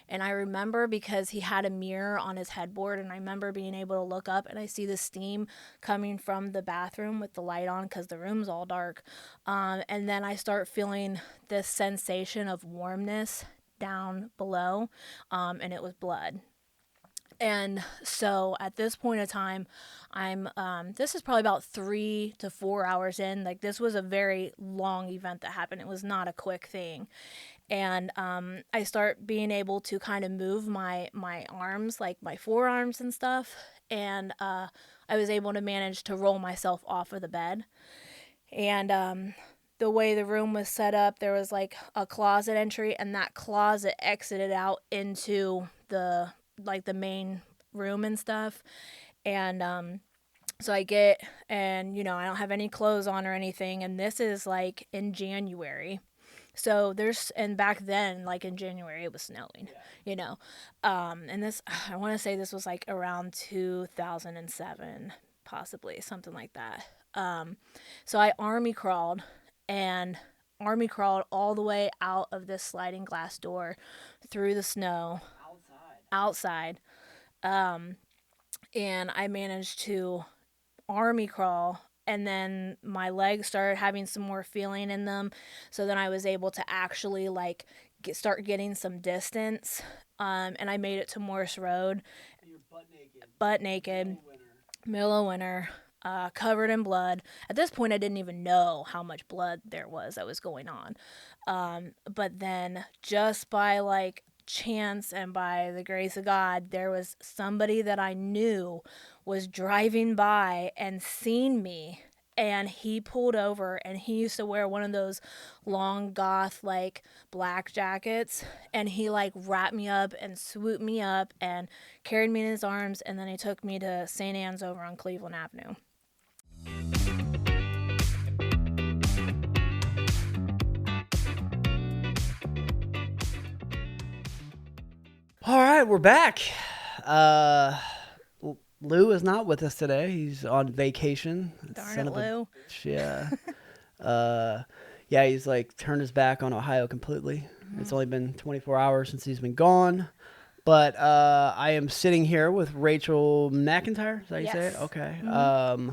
And I remember because he had a mirror on his headboard, and I remember being able to look up and I see the steam coming from the bathroom with the light on because the room's all dark. And then I start feeling this sensation of warmness down below, and it was blood. And so at this point in time, this is probably about 3 to 4 hours in. Like, this was a very long event that happened. It was not a quick thing. And I start being able to kind of move my arms, like my forearms and stuff. And I was able to manage to roll myself off of the bed. And the way the room was set up, there was like a closet entry, and that closet exited out into the main room and stuff. And so I get, and I don't have any clothes on or anything, and this is like in January. So and back then, like in January, it was snowing, and this, I want to say this was like around 2007, possibly something like that. So I and army crawled all the way out of this sliding glass door through the snow outside. And I managed to army crawl, and then my legs started having some more feeling in them. So then I was able to actually like start getting some distance. And I made it to Morse Road. You're butt naked, middle of winter, covered in blood. At this point, I didn't even know how much blood there was that was going on. But then just by like chance and by the grace of God, there was somebody that I knew was driving by and seen me, and he pulled over, and he used to wear one of those long goth like black jackets, and he like wrapped me up and swooped me up and carried me in his arms, and then he took me to St. Anne's over on Cleveland Avenue. All right, we're back. Lou is not with us today. He's on vacation. Darn it, Lou. Yeah. Yeah, he's like turned his back on Ohio completely. Mm-hmm. It's only been 24 hours since he's been gone. But I am sitting here with Rachel McIntyre. Is that how you say it? Okay. Mm-hmm.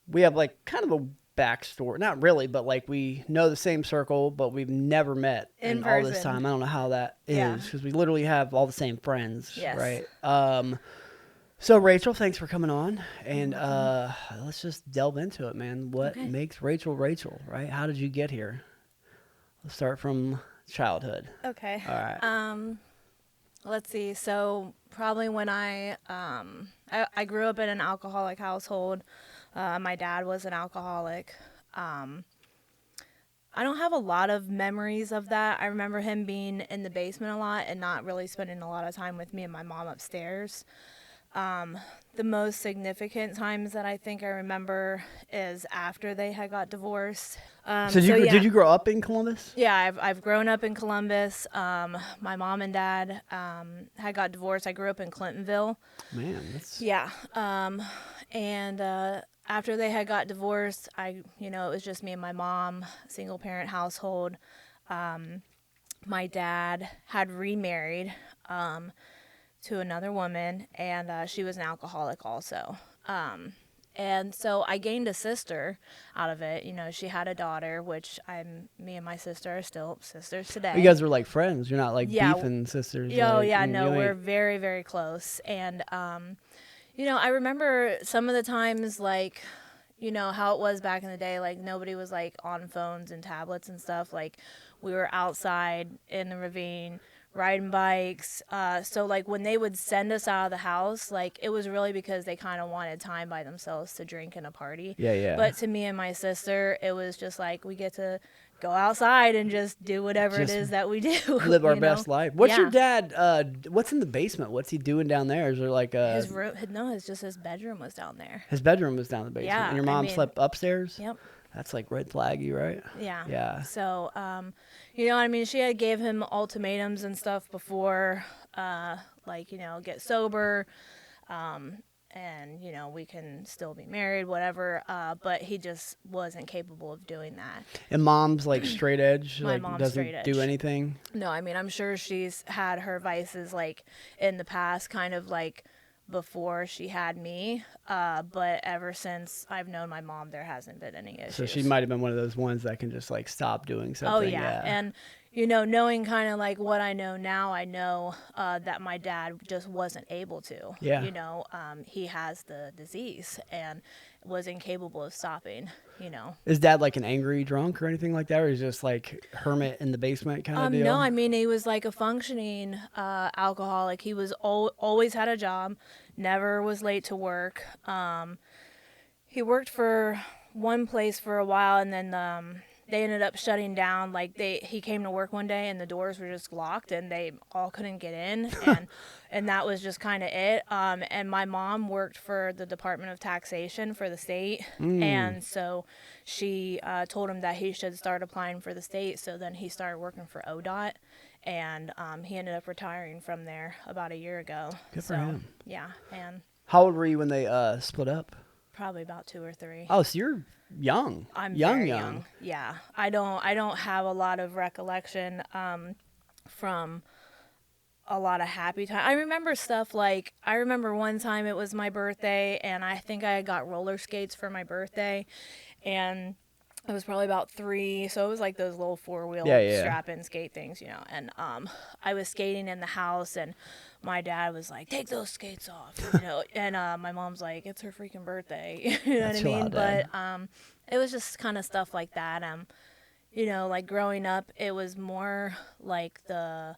We have like kind of a backstory. Not really, but like we know the same circle, but we've never met in all this time. I don't know how that is, because we literally have all the same friends, right? So Rachel, thanks for coming on, and let's just delve into it, man. What makes Rachel Rachel, right? How did you get here? Let's start from childhood. Okay. All right. Let's see. So probably when I grew up in an alcoholic household. My dad was an alcoholic. I don't have a lot of memories of that. I remember him being in the basement a lot and not really spending a lot of time with me and my mom upstairs. The most significant times that I think I remember is after they had got divorced. Did you grow up in Columbus? Yeah, I've grown up in Columbus. My mom and dad had got divorced. I grew up in Clintonville. Man, that's... Yeah. And after they had got divorced, it was just me and my mom, single parent household. My dad had remarried to another woman, and she was an alcoholic also. And so I gained a sister out of it. She had a daughter, which me and my sister are still sisters today. You guys were like friends. You're not like beefing sisters. We're very, very close. And, I remember some of the times, like, how it was back in the day, like nobody was like on phones and tablets and stuff. Like, we were outside in the ravine riding bikes. So like when they would send us out of the house, like it was really because they kind of wanted time by themselves to drink and a party. Yeah. But to me and my sister, it was just like we get to go outside and just do whatever it is that we do. Live our best life. What's your dad, what's in the basement? What's he doing down there? Is there like a... His room? No, it's just his bedroom was down there. His bedroom was down the basement. Yeah. And your mom slept upstairs? Yep. That's like red flaggy, right? Yeah. Yeah. So, she had gave him ultimatums and stuff before, get sober. and you know, we can still be married, whatever. But he just wasn't capable of doing that. And mom's like straight edge, My like mom's straight doesn't do edge. anything. No, I mean, I'm sure she's had her vices like in the past, kind of like before she had me. But ever since I've known my mom, there hasn't been any issues. So she might have been one of those ones that can just like stop doing something. Oh yeah. And you know, knowing kind of like what I know now, I know that my dad just wasn't able to. Yeah. You know, he has the disease and was incapable of stopping. You know. Is dad like an angry drunk or anything like that, or is just like hermit in the basement kind of deal? No, I mean, he was like a functioning alcoholic. He was always had a job, never was late to work. He worked for one place for a while, and then they ended up shutting down. Like he came to work one day, and the doors were just locked, and they all couldn't get in, and that was just kind of it. And my mom worked for the Department of Taxation for the state, and so she told him that he should start applying for the state. So then he started working for ODOT, and he ended up retiring from there about a year ago. Good for him. Yeah, and How old were you when they split up? probably about 2 or 3. Oh, so you're young. I'm young. very young. Yeah, I don't have a lot of recollection from a lot of happy time. I remember stuff like, I remember one time it was my birthday, and I think I got roller skates for my birthday, and I was probably about 3, so it was like those little 4-wheel strap-in skate things, you know. And I was skating in the house, and my dad was like, "Take those skates off," you know. And my mom's like, "It's her freaking birthday," you know what I mean? But it was just kind of stuff like that. You know, like growing up, it was more like the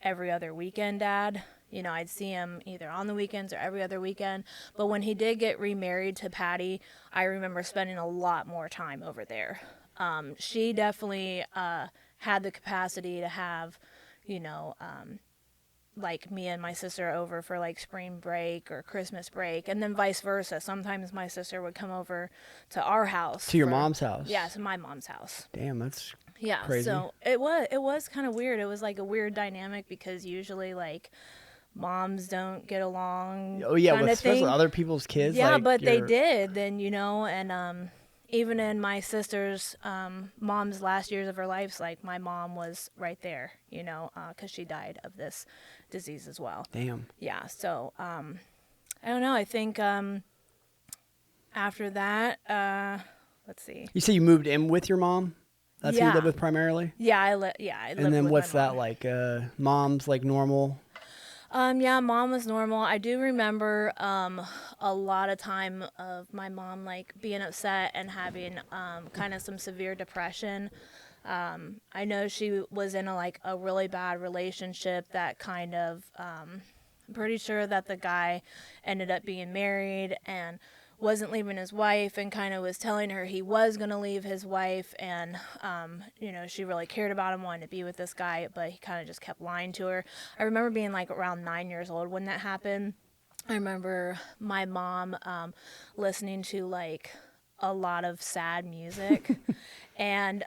every other weekend dad. You know, I'd see him either on the weekends or every other weekend. But when he did get remarried to Patty, I remember spending a lot more time over there. She definitely had the capacity to have, you know, like me and my sister over for like spring break or Christmas break, and then vice versa. Sometimes my sister would come over to our house. To your mom's house? Yeah, to my mom's house. Damn, that's yeah, crazy. So it was kind of weird. It was like a weird dynamic because usually like moms don't get along. Oh yeah, with especially other people's kids. Yeah, like but they did then, you know, and even in my sister's mom's last years of her life, like my mom was right there, you know, because she died of this disease as well. Damn. Yeah, so I don't know. I think after that, let's see. You say you moved in with your mom? That's who you live with primarily? Yeah, I lived And then with what's my that mom. like? Mom's like normal? Yeah, mom was normal. I do remember a lot of time of my mom like being upset and having kind of some severe depression. I know she was in a really bad relationship that kind of I'm pretty sure that the guy ended up being married and wasn't leaving his wife, and kind of was telling her he was going to leave his wife, and you know, she really cared about him, wanted to be with this guy, but he kind of just kept lying to her. I remember being like around 9 years old when that happened. I remember my mom listening to like a lot of sad music and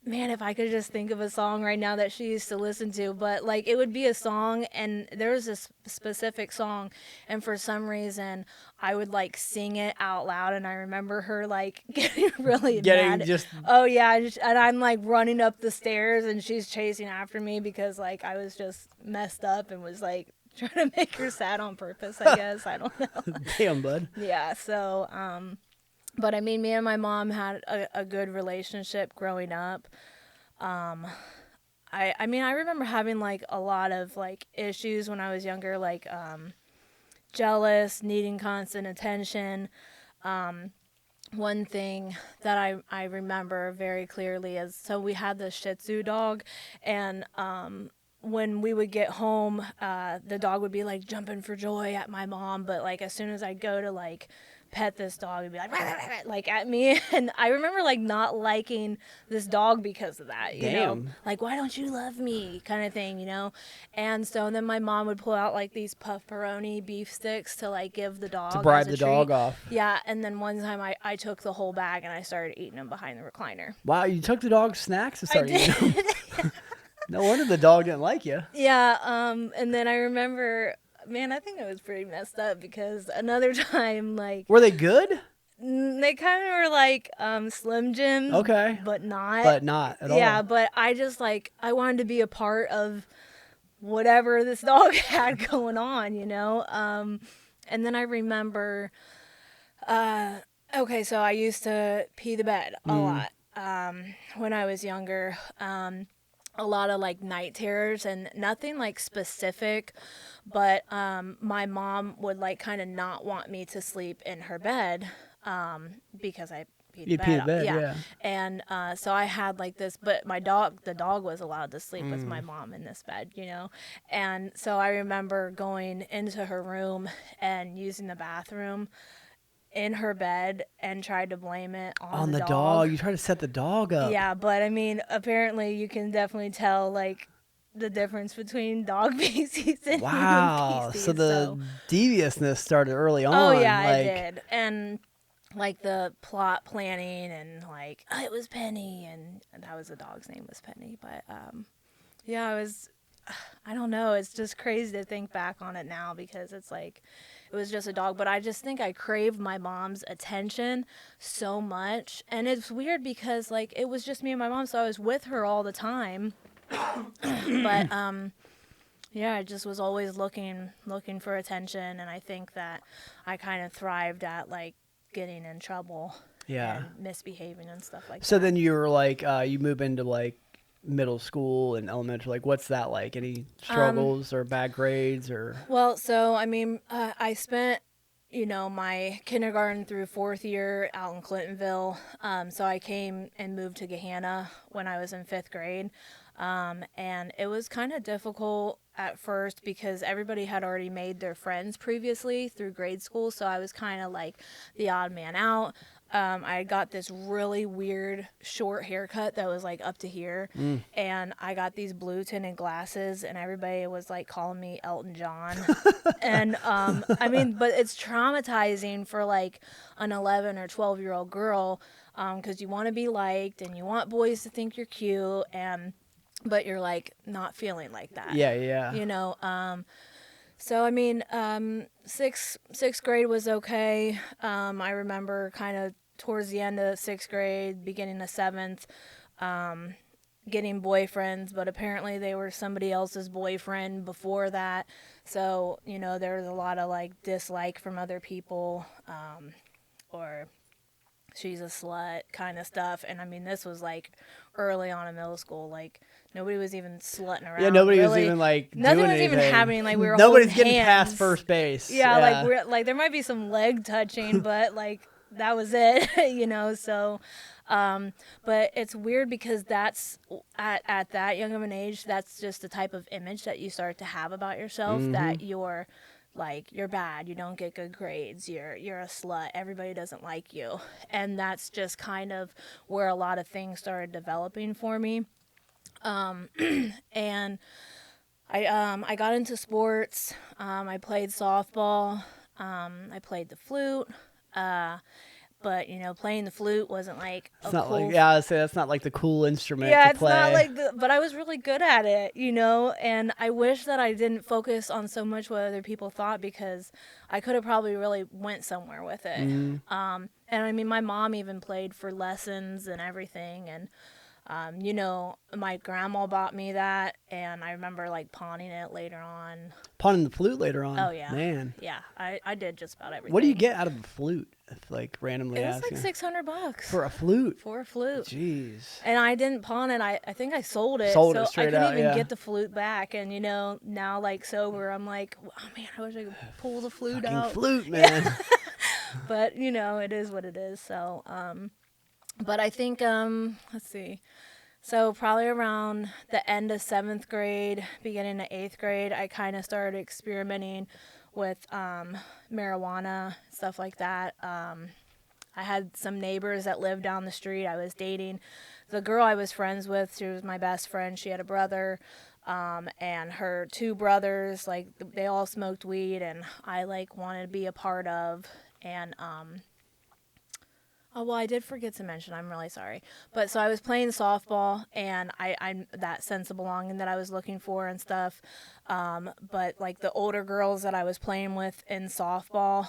man, if I could just think of a song right now that she used to listen to, but like it would be a song, and there was this specific song, and for some reason I would like sing it out loud, and I remember her like getting really mad. Oh yeah, and I'm like running up the stairs, and she's chasing after me because like I was just messed up and was like trying to make her sad on purpose, I guess. I don't know. Damn, bud. Yeah, so but I mean, me and my mom had a good relationship growing up. I mean, I remember having like a lot of like issues when I was younger, like jealous, needing constant attention. One thing that I remember very clearly is, so we had this Shih Tzu dog, and when we would get home, the dog would be like jumping for joy at my mom, but like as soon as I'd go to like pet this dog, it'd be like, rah, rah, rah, like at me. And I remember like not liking this dog because of that, you know, like, why don't you love me kind of thing, you know? And so then my mom would pull out like these pepperoni beef sticks to like give the dog, to bribe the treat. dog off. Yeah. And then one time I took the whole bag and I started eating them behind the recliner. Wow, you took the dog's snacks and started eating them? No wonder the dog didn't like you. Yeah. And then I remember man, I think I was pretty messed up because another time, like, Were they good? they kind of were like Slim Jims, Okay. but not. But not at Yeah, all. but I just like I wanted to be a part of whatever this dog had going on, you know. And then I remember, okay, so I used to pee the bed a lot when I was younger. A lot of like night terrors and nothing like specific, but my mom would like kind of not want me to sleep in her bed because I peed the You pee bed. the bed, Yeah. yeah. And so I had like this, but the dog was allowed to sleep with my mom in this bed, you know? And so I remember going into her room and using the bathroom in her bed and tried to blame it on On the the dog. dog. You try to set the dog up. Yeah, but I mean, apparently you can definitely tell like the difference between dog feces and human Wow. feces. So the deviousness started early Oh on. yeah, it Like, did. And like the plot planning and like it was Penny and that was the dog's name was Penny. But yeah, I don't know, it's just crazy to think back on it now because it's like it was just a dog, but I just think I craved my mom's attention so much. And it's weird because like it was just me and my mom, so I was with her all the time. But yeah, I just was always looking for attention, and I think that I kind of thrived at like getting in trouble yeah. and misbehaving and stuff like So that. then you were like, you move into like middle school and elementary. Like, what's that like? Any struggles or bad grades or? Well, so I mean, I spent, you know, my kindergarten through fourth year out in Clintonville. So I came and moved to Gahanna when I was in fifth grade. And it was kind of difficult at first because everybody had already made their friends previously through grade school. So I was kind of like the odd man out. I got this really weird short haircut that was like up to here, and I got these blue tinted glasses, and everybody was like calling me Elton John. And I mean, but it's traumatizing for like an 11 or 12-year-old girl because you want to be liked and you want boys to think you're cute, and but you're like not feeling like that. Yeah, yeah. You know, so I mean, sixth grade was okay. I remember kind of towards the end of sixth grade, beginning of seventh, getting boyfriends, but apparently they were somebody else's boyfriend before that. So you know, there was a lot of like dislike from other people, or she's a slut kind of stuff. And I mean, this was like early on in middle school, like nobody was even slutting around. Yeah, nobody was really. even like Nothing doing was even anything. happening. Like we were Nobody's holding getting hands. past first base. Yeah, like we're like there might be some leg touching, but like that was it, you know. So, but it's weird because that's at that young of an age, that's just the type of image that you start to have about yourself, that you're like you're bad, you don't get good grades, you're a slut, everybody doesn't like you. And that's just kind of where a lot of things started developing for me. And I got into sports. I played softball. I played the flute. But you know, playing the flute wasn't like it's a not cool. like, yeah, I would say that's not like the cool instrument Yeah, to it's play. not like but I was really good at it, you know, and I wish that I didn't focus on so much what other people thought because I could have probably really went somewhere with it. And I mean, my mom even played for lessons and everything, and you know, my grandma bought me that, and I remember like pawning it later on. Pawning the flute later on. Oh yeah, Man. yeah, I did just about everything. What do you get out of the flute? If like randomly It was asking. like $600 For a flute. for a flute. Jeez. And I didn't pawn it. I think I sold it. Sold it so straight I couldn't out, even yeah. get the flute back. And you know, now like sober, I'm like, oh man, I wish I could pull the flute Fucking out. flute, man. But you know, it is what it is. So, but I think let's see. So probably around the end of seventh grade, beginning of eighth grade, I kind of started experimenting with marijuana, stuff like that. I had some neighbors that lived down the street. I was dating the girl I was friends with. She was my best friend. She had a brother, and her two brothers, like they all smoked weed, and I like wanted to be a part of. And Oh, well, I did forget to mention, I'm really sorry. But so I was playing softball, and I'm that sense of belonging that I was looking for and stuff. But like the older girls that I was playing with in softball,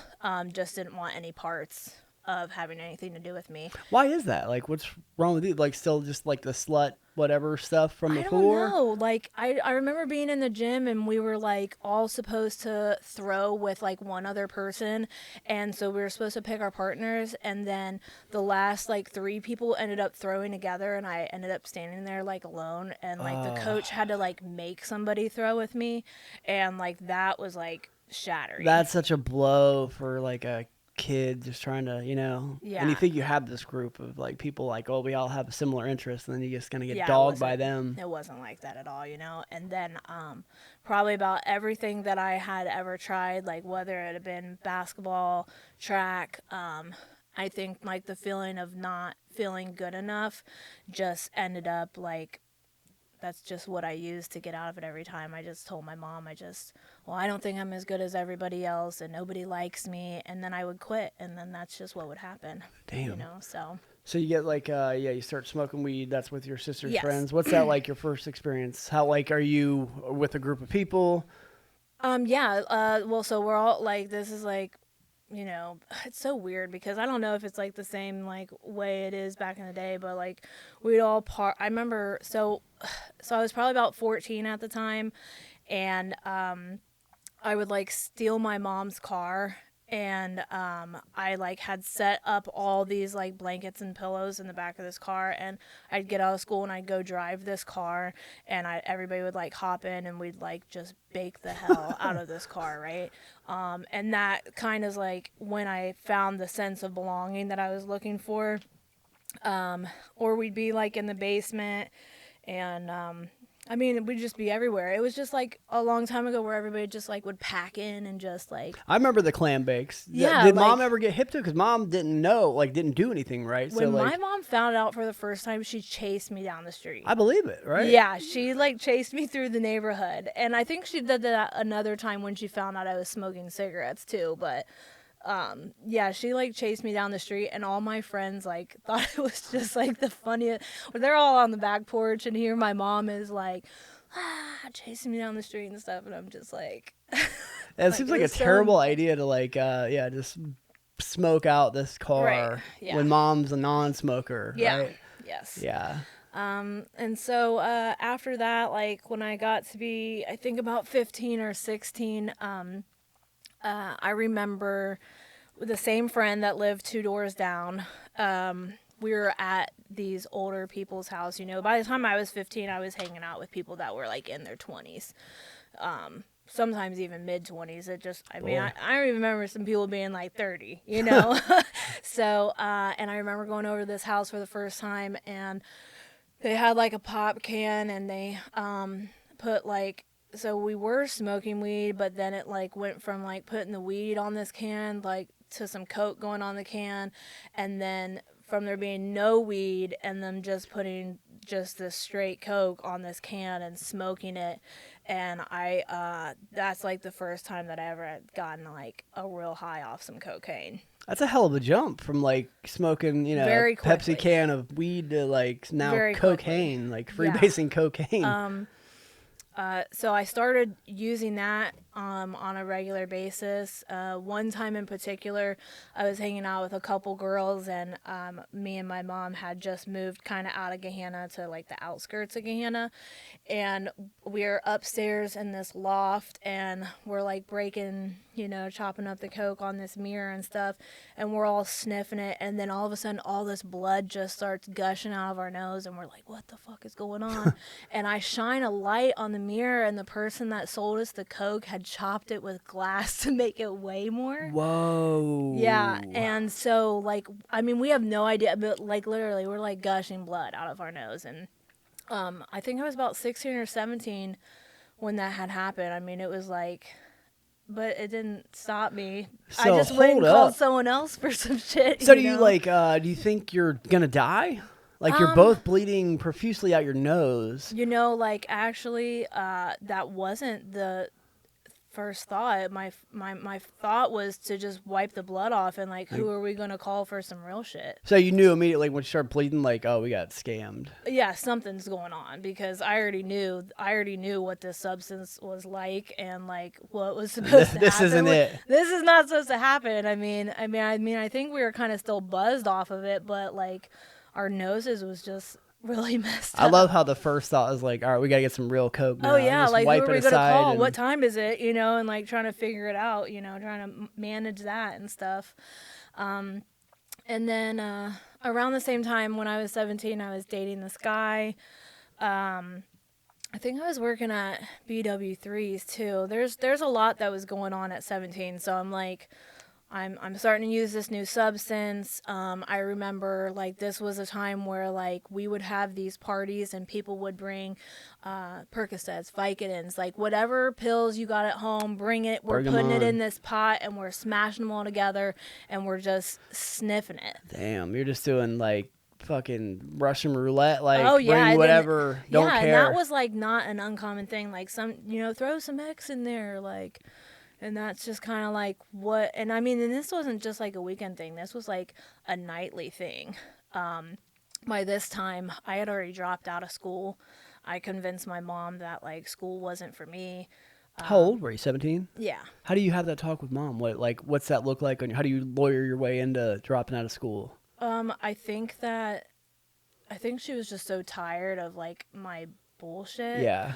just didn't want any parts of having anything to do with me. Why is that? Like, what's wrong with you? Like, still just like the slut whatever stuff from I don't before? know. Like I remember being in the gym and we were like all supposed to throw with like one other person, and so we were supposed to pick our partners, and then the last like three people ended up throwing together and I ended up standing there like alone, and like the Oh, coach had to like make somebody throw with me, and like that was like shattering. that's such a blow for like a kid just trying to, and you Yeah. think you have this group of like people like, oh, we all have a similar interest, and then you just gonna get Yeah, it dogged by wasn't them. it wasn't like that at all, And then probably about everything that I had ever tried, like whether it had been basketball, track, I think like the feeling of not feeling good enough just ended up like that's just what I used to get out of it every time. I just told my mom, well, I don't think I'm as good as everybody else and nobody likes me. And then I would quit. And then that's just what would happen, Damn. So. So you get like, you start smoking weed. That's with your sister's Yes. friends. What's that like? Your first experience? How like are you with a group of people? Yeah, well, so we're all like, this is like, it's so weird because I don't know if it's like the same like way it is back in the day, but like we'd all I remember, so I was probably about 14 at the time, and I would like steal my mom's car, and I like had set up all these like blankets and pillows in the back of this car, and I'd get out of school and I'd go drive this car, and everybody would like hop in and we'd like just bake the hell out of this car, right? And that kind of like when I found the sense of belonging that I was looking for. Or we'd be like in the basement, and I mean, we'd just be everywhere. It was just like a long time ago where everybody just like would pack in and just like. I remember the clam bakes. Yeah, Did like mom ever get hip to it? Because mom didn't know, like didn't do anything, right? So when like, my mom found out for the first time, she chased me down the street. I believe it, right? Yeah, she like chased me through the neighborhood, and I think she did that another time when she found out I was smoking cigarettes too. But yeah, she like chased me down the street, and all my friends like thought it was just like the funniest. They're all on the back porch, and here my mom is like, chasing me down the street and stuff, and I'm just like. It seems like a terrible idea to like, just smoke out this car Right, yeah. when mom's a non-smoker, Yeah. right? Yes. Yeah. And so after that, like when I got to be, I think about 15 or 16, I remember the same friend that lived two doors down. We were at these older people's house. By the time I was 15, I was hanging out with people that were like in their 20s. Sometimes even mid 20s. I remember some people being like 30, So, and I remember going over to this house for the first time, and they had like a pop can, and they put like, so we were smoking weed, but then it like went from like putting the weed on this can like to some coke going on the can, and then from there being no weed and them just putting just this straight coke on this can and smoking it. And that's like the first time that I ever had gotten like a real high off some cocaine. That's a hell of a jump from like smoking, Very quickly. Pepsi can of weed to like now Very cocaine, quickly. like freebasing cocaine. So I started using that on a regular basis. One time in particular, I was hanging out with a couple girls, and me and my mom had just moved kind of out of Gahanna to like the outskirts of Gahanna, and we're upstairs in this loft, and we're like breaking, chopping up the coke on this mirror and stuff, and we're all sniffing it, and then all of a sudden all this blood just starts gushing out of our nose, and we're like, what the fuck is going on? And I shine a light on the mirror, and the person that sold us the coke had chopped it with glass to make it weigh more. Whoa. Yeah, and so like, I mean, we have no idea, but like literally we're like gushing blood out of our nose. And I think I was about 16 or 17 when that had happened. I mean, it was like, but it didn't stop me. So, I just went and hold called up. someone else for some shit. So do you like, do you think you're gonna die? Like you're both bleeding profusely out your nose. Like actually, that wasn't the first thought. My thought was to just wipe the blood off and like, who are we gonna call for some real shit? So you knew immediately when you started bleeding, like, oh, we got scammed. Yeah, something's going on because I already knew what this substance was like and like what was supposed to This happen. isn't it. This is not supposed to happen. I think we were kind of still buzzed off of it, but like our noses was just really messed up. I love how the first thought is like, all right, we gotta get some real coke now. Oh yeah, Just like wipe who are it we gonna aside call? and- What time is it? You know, and like trying to figure it out. You know, trying to manage that and stuff. And then around the same time when I was 17, I was dating this guy. I think I was working at BW3s too. There's a lot that was going on at 17, so I'm like, I'm starting to use this new substance. I remember like this was a time where like we would have these parties and people would bring Percocets, Vicodins, like whatever pills you got at home, bring it. We're Bring 'em putting it on. in this pot and we're smashing them all together and we're just sniffing it. Damn, you're just doing like fucking Russian roulette, like Oh yeah, bring and whatever, then, don't yeah, care. and that was like not an uncommon thing. Like some, you know, throw some X in there, like, and that's just kind of like what. And I mean, and this wasn't just like a weekend thing. This was like a nightly thing. By this time, I had already dropped out of school. I convinced my mom that like school wasn't for me. How old were you? 17? Yeah. How do you have that talk with mom? What's that look like? How do you lawyer your way into dropping out of school? I think she was just so tired of like my bullshit. Yeah.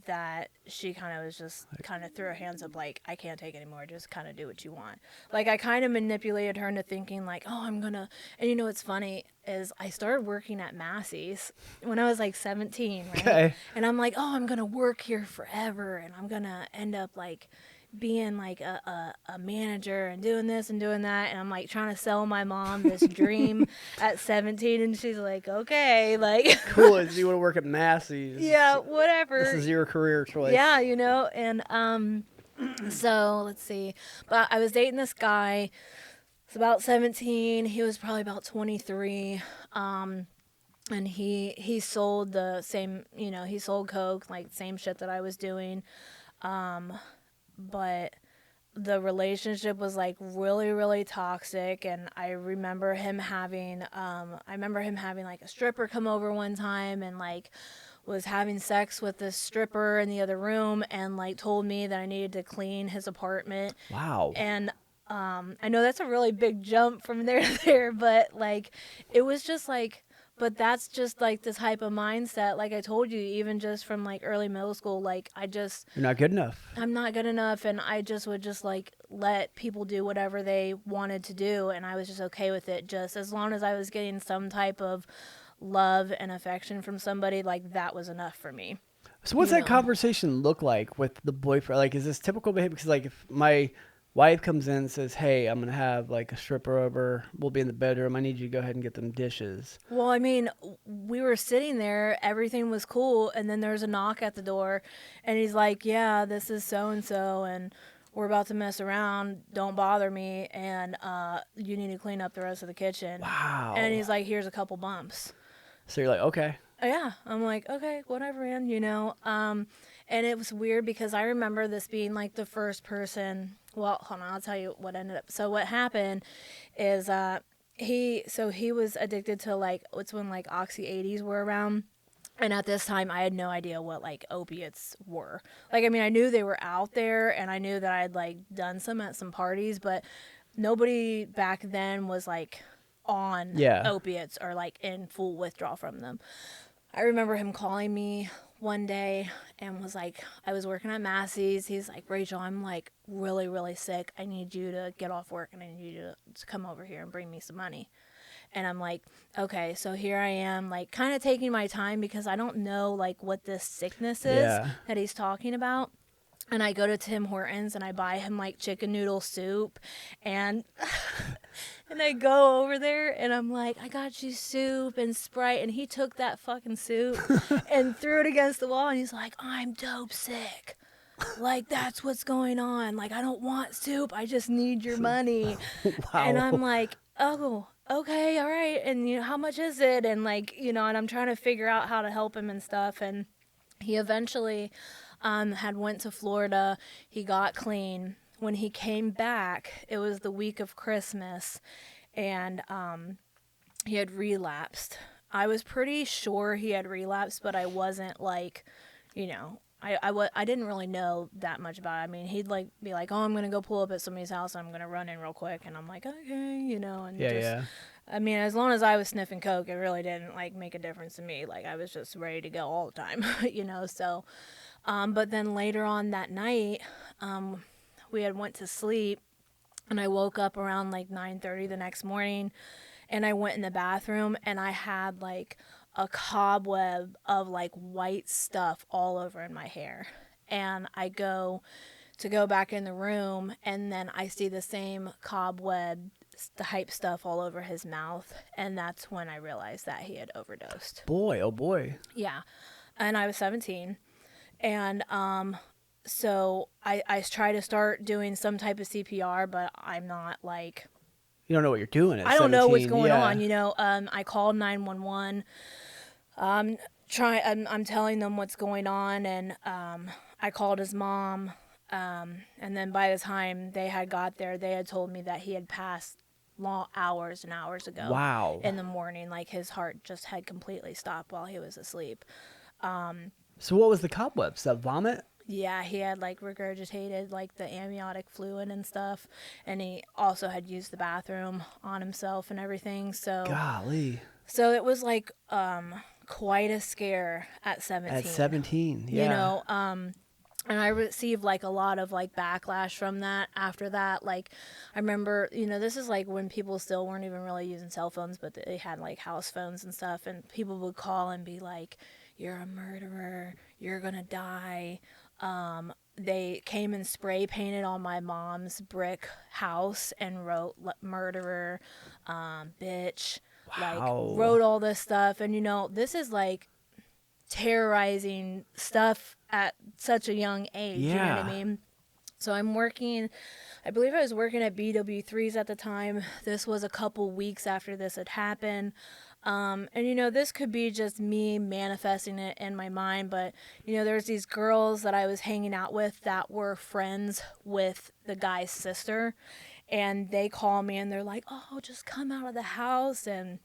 That she kind of was just kind of threw her hands up like, I can't take anymore, just kind of do what you want. Like I kind of manipulated her into thinking like, oh, I'm gonna, and you know what's funny is I started working at Massey's when I was like 17, right? Okay. And I'm like, oh, I'm gonna work here forever and I'm gonna end up like being like a manager and doing this and doing that, and I'm like trying to sell my mom this dream at 17, and she's like, okay, like Cool as you want to work at Massey's. yeah, whatever. This is your career choice. Yeah, you know, and so let's see. But I was dating this guy. It's about 17. He was probably about 23. And he sold the same, you know, he sold coke, like same shit that I was doing. But the relationship was like really, really toxic, and I remember him having like a stripper come over one time and like was having sex with this stripper in the other room and like told me that I needed to clean his apartment. Wow. And I know that's a really big jump from there to there, but like it was just like, but that's just like the type of mindset, like I told you, even just from like early middle school, like You're not good enough. I'm not good enough, and I just would just like let people do whatever they wanted to do, and I was just okay with it, just as long as I was getting some type of love and affection from somebody, like that was enough for me. So what's that conversation look like with the boyfriend? Like, is this typical behavior? Because like if my wife comes in and says, hey, I'm going to have like a stripper over, we'll be in the bedroom, I need you to go ahead and get them dishes. Well, I mean, we were sitting there, everything was cool, and then there was a knock at the door, and he's like, yeah, this is so-and-so, and we're about to mess around, don't bother me, and you need to clean up the rest of the kitchen. Wow. And he's like, here's a couple bumps. So you're like, okay. Yeah, I'm like, okay, whatever, man, you know. And it was weird because I remember this being like the first person. Well, hold on, I'll tell you what ended up. So what happened is he was addicted to like, it's when like Oxy 80s were around. And at this time, I had no idea what like opiates were. Like, I mean, I knew they were out there, and I knew that I'd like done some at some parties, but nobody back then was like on opiates or like in full withdrawal from them. I remember him calling me one day and was like, I was working at Massey's. He's like, Rachel, I'm like really, really sick. I need you to get off work and I need you to come over here and bring me some money. And I'm like, okay, so here I am, like kind of taking my time because I don't know like what this sickness is that he's talking about. And I go to Tim Hortons and I buy him like chicken noodle soup, and and I go over there and I'm like, I got you soup and Sprite, and he took that fucking soup and threw it against the wall, and he's like, I'm dope sick. Like, that's what's going on. Like, I don't want soup. I just need your money. Wow. And I'm like, oh, okay, all right. And, you know, how much is it? And, like, you know, and I'm trying to figure out how to help him and stuff. And he eventually had went to Florida. He got clean. When he came back, it was the week of Christmas, and he had relapsed. I was pretty sure he had relapsed, but I wasn't like, you know, I didn't really know that much about it. I mean, he'd like be like, "Oh, I'm gonna go pull up at somebody's house. I'm gonna run in real quick," and I'm like, "Okay," and Yeah, just, yeah. I mean, as long as I was sniffing coke, it really didn't like make a difference to me. Like I was just ready to go all the time, So, but then later on that night, we had went to sleep, and I woke up around like 9:30 the next morning, and I went in the bathroom, and I had like a cobweb of like white stuff all over in my hair. And I go back in the room, and then I see the same cobweb, the hype stuff all over his mouth, and that's when I realized that he had overdosed. Boy, oh boy. Yeah. And I was 17. And so I try to start doing some type of CPR, but I'm not like, You don't know what you're doing at I don't know what's 17. going Yeah. on. I called 911. I'm telling them what's going on, and I called his mom. And then by the time they had got there, they had told me that he had passed long hours and hours ago. Wow. In the morning, like his heart just had completely stopped while he was asleep. So what was the cobwebs? That vomit? Yeah, he had like regurgitated like the amniotic fluid and stuff, and he also had used the bathroom on himself and everything. Golly. So it was like quite a scare at 17. At 17, yeah. And I received like a lot of like backlash from that after that. Like I remember, this is like when people still weren't even really using cell phones, but they had like house phones and stuff, and people would call and be like, "You're a murderer, you're gonna die." They came and spray painted on my mom's brick house and wrote murderer, bitch, like Wow. wrote all this stuff. And this is like terrorizing stuff at such a young age. You know what I Yeah. mean? So I believe I was working at BW3s at the time. This was a couple weeks after this had happened. And this could be just me manifesting it in my mind, but there's these girls that I was hanging out with that were friends with the guy's sister, and they call me and they're like, "Oh, just come out of the house and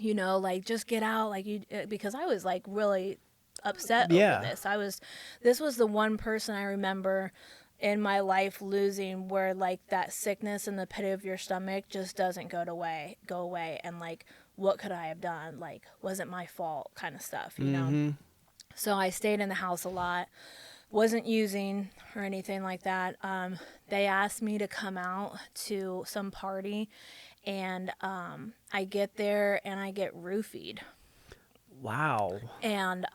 like just get out, like you," because I was like really upset Yeah. over this. This was the one person I remember in my life losing where like that sickness in the pit of your stomach just doesn't go away, and like, what could I have done? Like, was it my fault kind of stuff, So I stayed in the house a lot, wasn't using or anything like that. They asked me to come out to some party, and I get there and I get roofied. Wow. And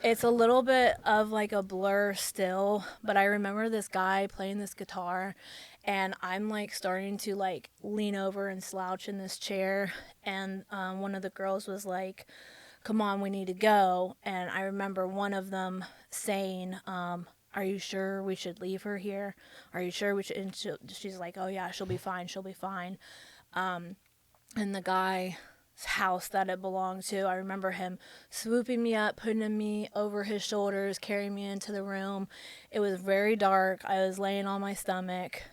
it's a little bit of like a blur still, but I remember this guy playing this guitar, and I'm like starting to like lean over and slouch in this chair, and one of the girls was like, "Come on, we need to go." And I remember one of them saying, "Are you sure we should leave her here? Are you sure we should?" And she's like, "Oh yeah, she'll be fine, she'll be fine." And the guy's house that it belonged to, I remember him swooping me up, putting me over his shoulders, carrying me into the room. It was very dark. I was laying on my stomach.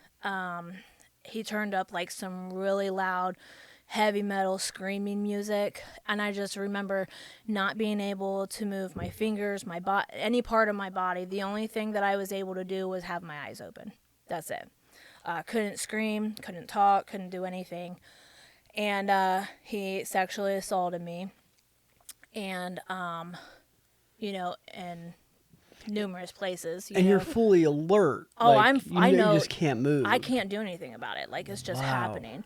He turned up like some really loud heavy metal screaming music, and I just remember not being able to move my fingers, any part of my body. The only thing that I was able to do was have my eyes open. That's it. Couldn't scream, couldn't talk, couldn't do anything. And he sexually assaulted me, and in numerous places. And you're fully alert. Oh, like, I know. You just can't move. I can't do anything about it. Like, it's just Wow. happening.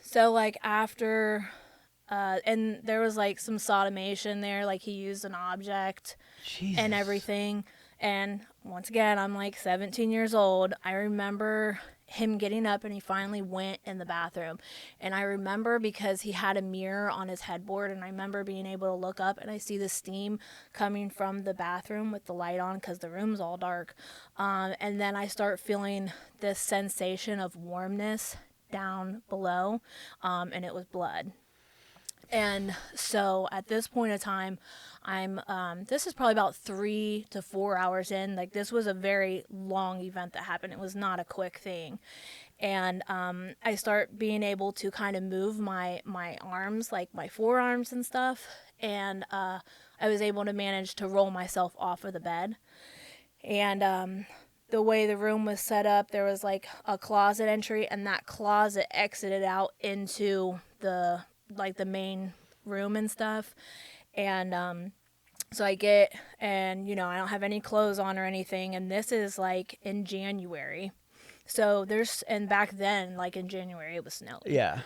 So like after, and there was like some sodomation there. Like he used an object Jesus. and everything. And once again, I'm like 17 years old. I remember him getting up, and he finally went in the bathroom. And I remember because he had a mirror on his headboard, and I remember being able to look up, and I see the steam coming from the bathroom with the light on because the room's all dark. And then I start feeling this sensation of warmness down below, and it was blood. And so at this point in time, I'm this is probably about 3 to 4 hours in. Like, this was a very long event that happened. It was not a quick thing. And I start being able to kind of move my arms, like my forearms and stuff. And I was able to manage to roll myself off of the bed. And the way the room was set up, there was like a closet entry, and that closet exited out into the main room and stuff. And so I get, and I don't have any clothes on or anything, and this is like in January. So and back then, like in January, it was snowing. Yeah.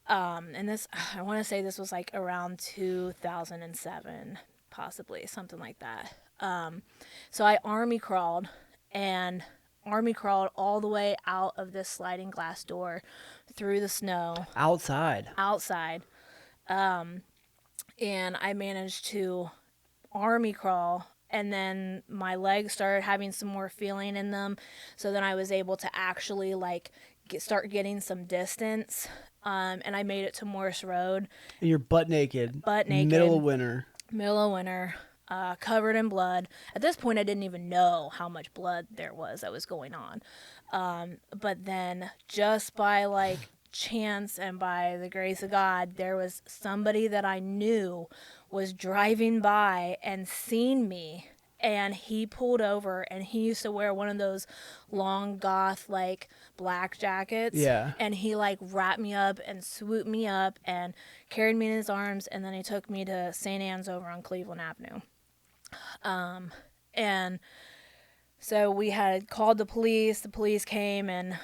And this, I want to say this was like around 2007, possibly something like that. So I army crawled all the way out of this sliding glass door through the snow Outside. And I managed to army crawl, and then my legs started having some more feeling in them, so then I was able to actually like start getting some distance, and I made it to Morse Road. And you're butt naked. Middle of winter. Covered in blood. At this point, I didn't even know how much blood there was that was going on. But then, just by like chance and by the grace of God, there was somebody that I knew was driving by and seen me. And he pulled over, and he used to wear one of those long goth like black jackets. Yeah. And he like wrapped me up and swooped me up and carried me in his arms, and then he took me to St. Anne's over on Cleveland Avenue. And so we had called the police came, and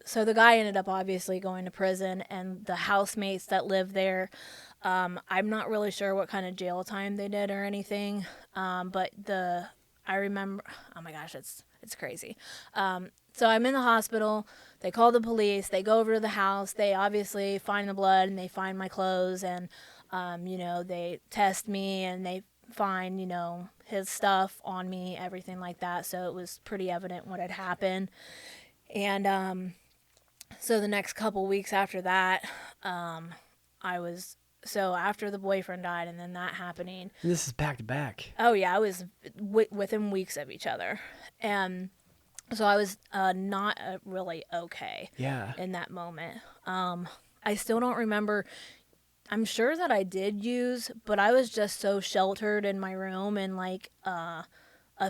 so the guy ended up obviously going to prison, and the housemates that lived there, I'm not really sure what kind of jail time they did or anything. But I remember, oh my gosh, it's crazy. So I'm in the hospital, they call the police, they go over to the house, they obviously find the blood, and they find my clothes, and, they test me, and they find, his stuff on me, everything like that. So it was pretty evident what had happened. And so the next couple weeks after that, after the boyfriend died and then that happening. And this is back to back. Oh yeah, I was within weeks of each other. And so I was not really okay. Yeah. In that moment. I still don't remember. I'm sure that I did use, but I was just so sheltered in my room in like a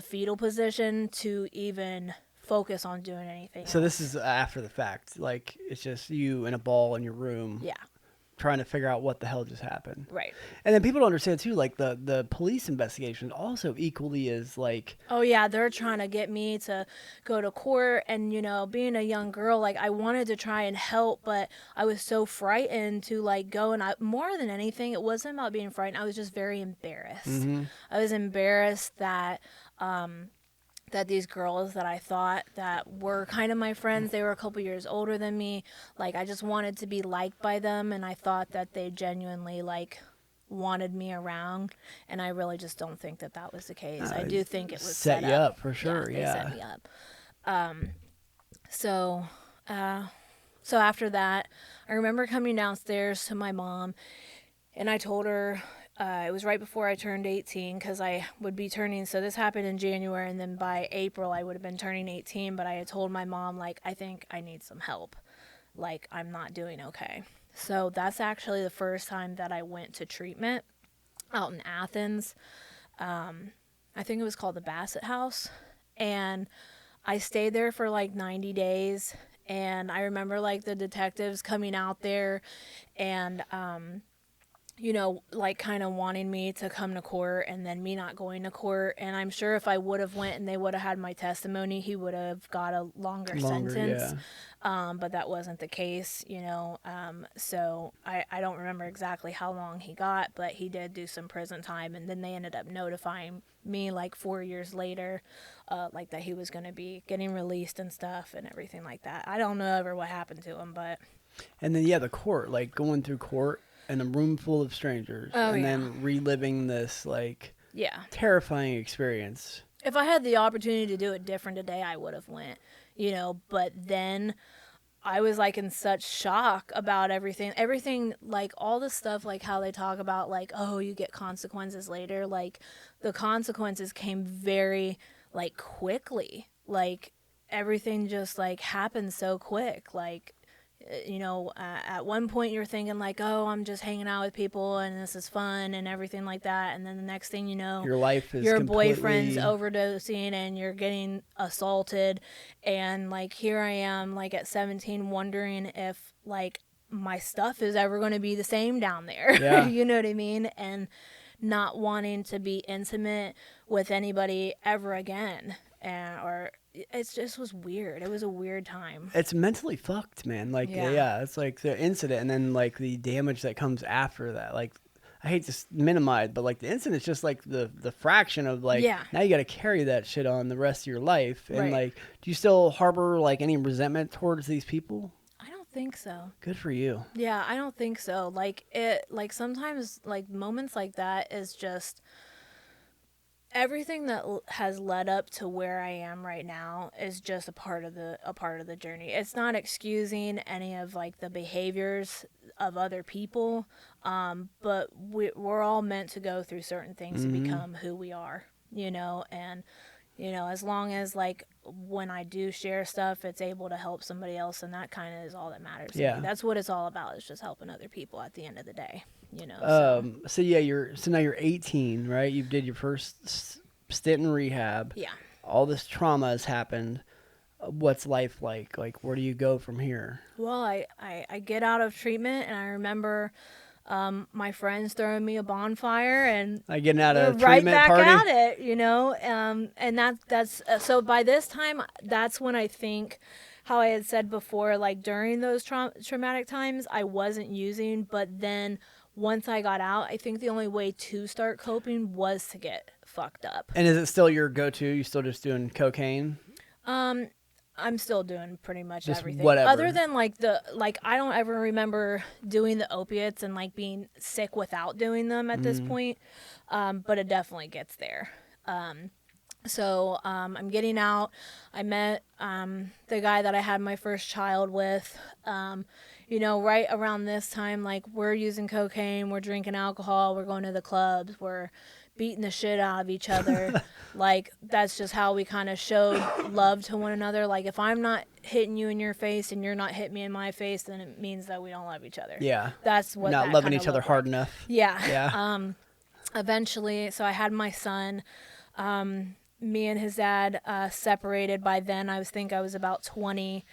fetal position to even focus on doing anything So else. this is after the fact. Like, it's just you in a ball in your room. Yeah. Trying to figure out what the hell just happened. Right. And then people don't understand too, like the police investigation also equally is like, oh yeah, they're trying to get me to go to court, and being a young girl, like I wanted to try and help, but I was so frightened to like go, and more than anything, it wasn't about being frightened, I was just very embarrassed. Mm-hmm. I was embarrassed that that these girls that I thought that were kind of my friends, they were a couple years older than me. Like, I just wanted to be liked by them, and I thought that they genuinely, like, wanted me around, and I really just don't think that that was the case. I do think it was set you up for sure. Yeah, they set me up. So after that, I remember coming downstairs to my mom, and I told her, it was right before I turned 18, because I would be turning, so this happened in January, and then by April I would have been turning 18, but I had told my mom, like, I think I need some help. Like, I'm not doing okay. So that's actually the first time that I went to treatment out in Athens. I think it was called the Bassett House, and I stayed there for like 90 days, and I remember like the detectives coming out there and like kind of wanting me to come to court, and then me not going to court. And I'm sure if I would have went and they would have had my testimony, he would have got a longer sentence. Yeah. But that wasn't the case, so I don't remember exactly how long he got, but he did do some prison time. And then they ended up notifying me like 4 years later, like that he was going to be getting released and stuff and everything like that. I don't know ever what happened to him, but. And then, the court, like going through court in a room full of strangers, then reliving this like terrifying experience. If I had the opportunity to do it different today, I would have went, but then I was like in such shock about everything, like all the stuff, like how they talk about like, oh, you get consequences later. Like the consequences came very like quickly, like everything just like happened so quick. Like, at one point you're thinking like, oh, I'm just hanging out with people and this is fun and everything like that. And then the next thing you know, Your life is your completely... boyfriend's overdosing and you're getting assaulted. And like, here I am, like at 17, wondering if like my stuff is ever going to be the same down there. Yeah. You know what I mean? And not wanting to be intimate with anybody ever again. Or it just was weird. It was a weird time. It's mentally fucked, man. Like, yeah, it's like the incident and then like the damage that comes after that. Like, I hate to minimize, but like the incident's just like the fraction of like, now you got to carry that shit on the rest of your life. And like, do you still harbor like any resentment towards these people? I don't think so. Good for you. Yeah, I don't think so. Like sometimes like moments like that is just everything that has led up to where I am right now is just a part of the journey. It's not excusing any of like the behaviors of other people, but we're all meant to go through certain things to become who we are, and as long as like when I do share stuff, it's able to help somebody else, and that kind of is all that matters. Yeah, that's what it's all about, is just helping other people at the end of the day. So yeah, so now you're 18, right? You did your first stint in rehab. Yeah. All this trauma has happened. What's life like? Like, where do you go from here? Well, I get out of treatment, and I remember my friends throwing me a bonfire, and I getting out of right treatment back party? at it, and that's so by this time, that's when I think, how I had said before, like during those traumatic times, I wasn't using, but then once I got out, I think the only way to start coping was to get fucked up. And is it still your go-to? You still just doing cocaine? I'm still doing pretty much just everything. Whatever. Other than I don't ever remember doing the opiates and like being sick without doing them at this point. But it definitely gets there. So I'm getting out. I met the guy that I had my first child with. Right around this time, like we're using cocaine, we're drinking alcohol, we're going to the clubs, we're beating the shit out of each other. Like, that's just how we kind of showed love to one another. Like, if I'm not hitting you in your face and you're not hitting me in my face, then it means that we don't love each other. Yeah. That's what not that loving each other hard like. enough. Yeah. Yeah. Eventually, so I had my son. Me and his dad separated by then. I was about 20.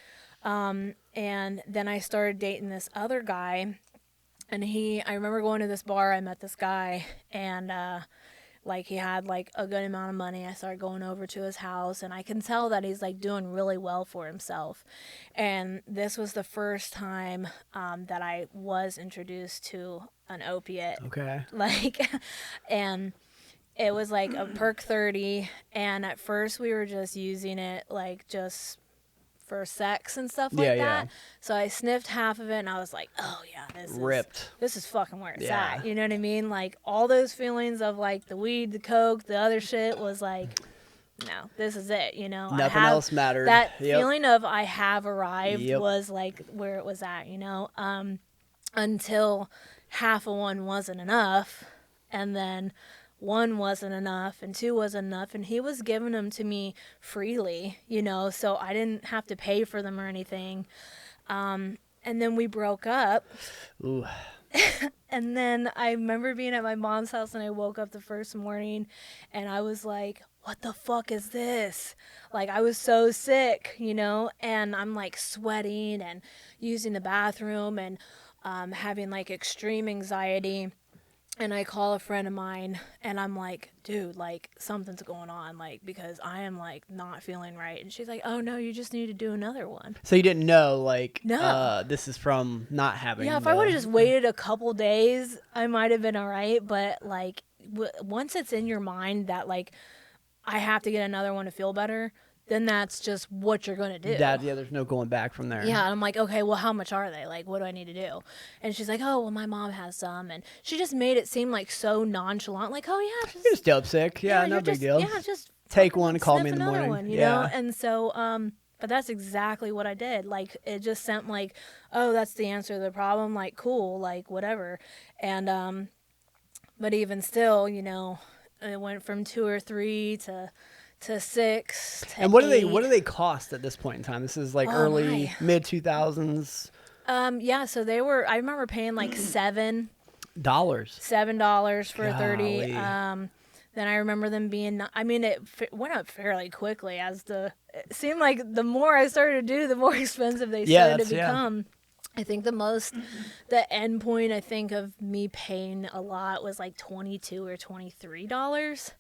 And then I started dating this other guy, and I remember going to this bar, I met this guy, and, like he had like a good amount of money. I started going over to his house, and I can tell that he's like doing really well for himself. And this was the first time, that I was introduced to an opiate. Okay. Like, and it was like a perk 30. And at first we were just using it like just for sex and stuff like that. Yeah. So I sniffed half of it, and I was like, oh yeah, this is fucking where it's at. You know what I mean? Like all those feelings of like the weed, the coke, the other shit was like, no, this is it, Nothing else mattered. That feeling of I have arrived was like where it was at, until half of one wasn't enough, and then 1 wasn't enough, and 2 wasn't enough, and he was giving them to me freely, so I didn't have to pay for them or anything. And then we broke up. Ooh. And then I remember being at my mom's house, and I woke up the first morning, and I was like, what the fuck is this? Like, I was so sick, and I'm like sweating and using the bathroom and having like extreme anxiety. And I call a friend of mine, and I'm like, dude, like, something's going on, like, because I am, like, not feeling right. And she's like, oh, no, you just need to do another one. So you didn't know, like, no. This is from not having... Yeah, if I would have just waited a couple days, I might have been all right. But, like, once it's in your mind that, like, I have to get another one to feel better, then that's just what you're going to do. There's no going back from there. Yeah, and I'm like, okay, well, how much are they? Like, what do I need to do? And she's like, oh, well, my mom has some. And she just made it seem like so nonchalant. Like, oh, yeah. You're just dope sick. Yeah, no big deal. Yeah, just take one, call me in the morning. you know? And so But that's exactly what I did. Like, it just sent like, oh, that's the answer to the problem. Like, cool, like whatever. And but even still, you know, it went from 2 or 3 to 6 to And what do they 8. cost at this point in time? This is like Oh early my. mid 2000s Yeah. So they were. I remember paying like dollars. $7 for a 30. Golly. Then I remember them being. I mean, it went up fairly quickly as it seemed like the more I started to do, the more expensive they Yeah, started to that's yeah. become. I think the end point I think of me paying a lot was like $22 or $23.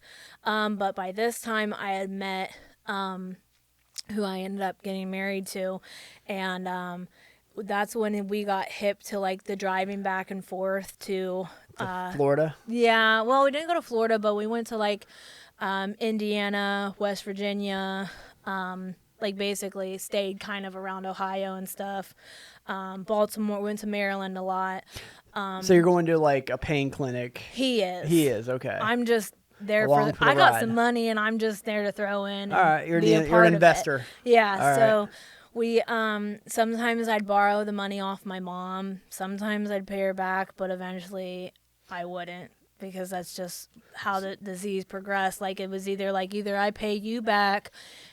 But by this time I had met who I ended up getting married to, and that's when we got hip to like the driving back and forth to Florida. yeah, well, we didn't go to Florida, but we went to like Indiana, West Virginia, like basically stayed kind of around Ohio and stuff. Baltimore, went to Maryland a lot. So you're going to like a pain clinic. He is. He is, okay. I'm just there Along for the I got ride. some money and I'm just there to throw in. All right, you're you're an investor. Yeah, All so right. we sometimes I'd borrow the money off my mom. Sometimes I'd pay her back, but eventually I wouldn't, because that's just how the disease progressed. Like, it was either I pay you back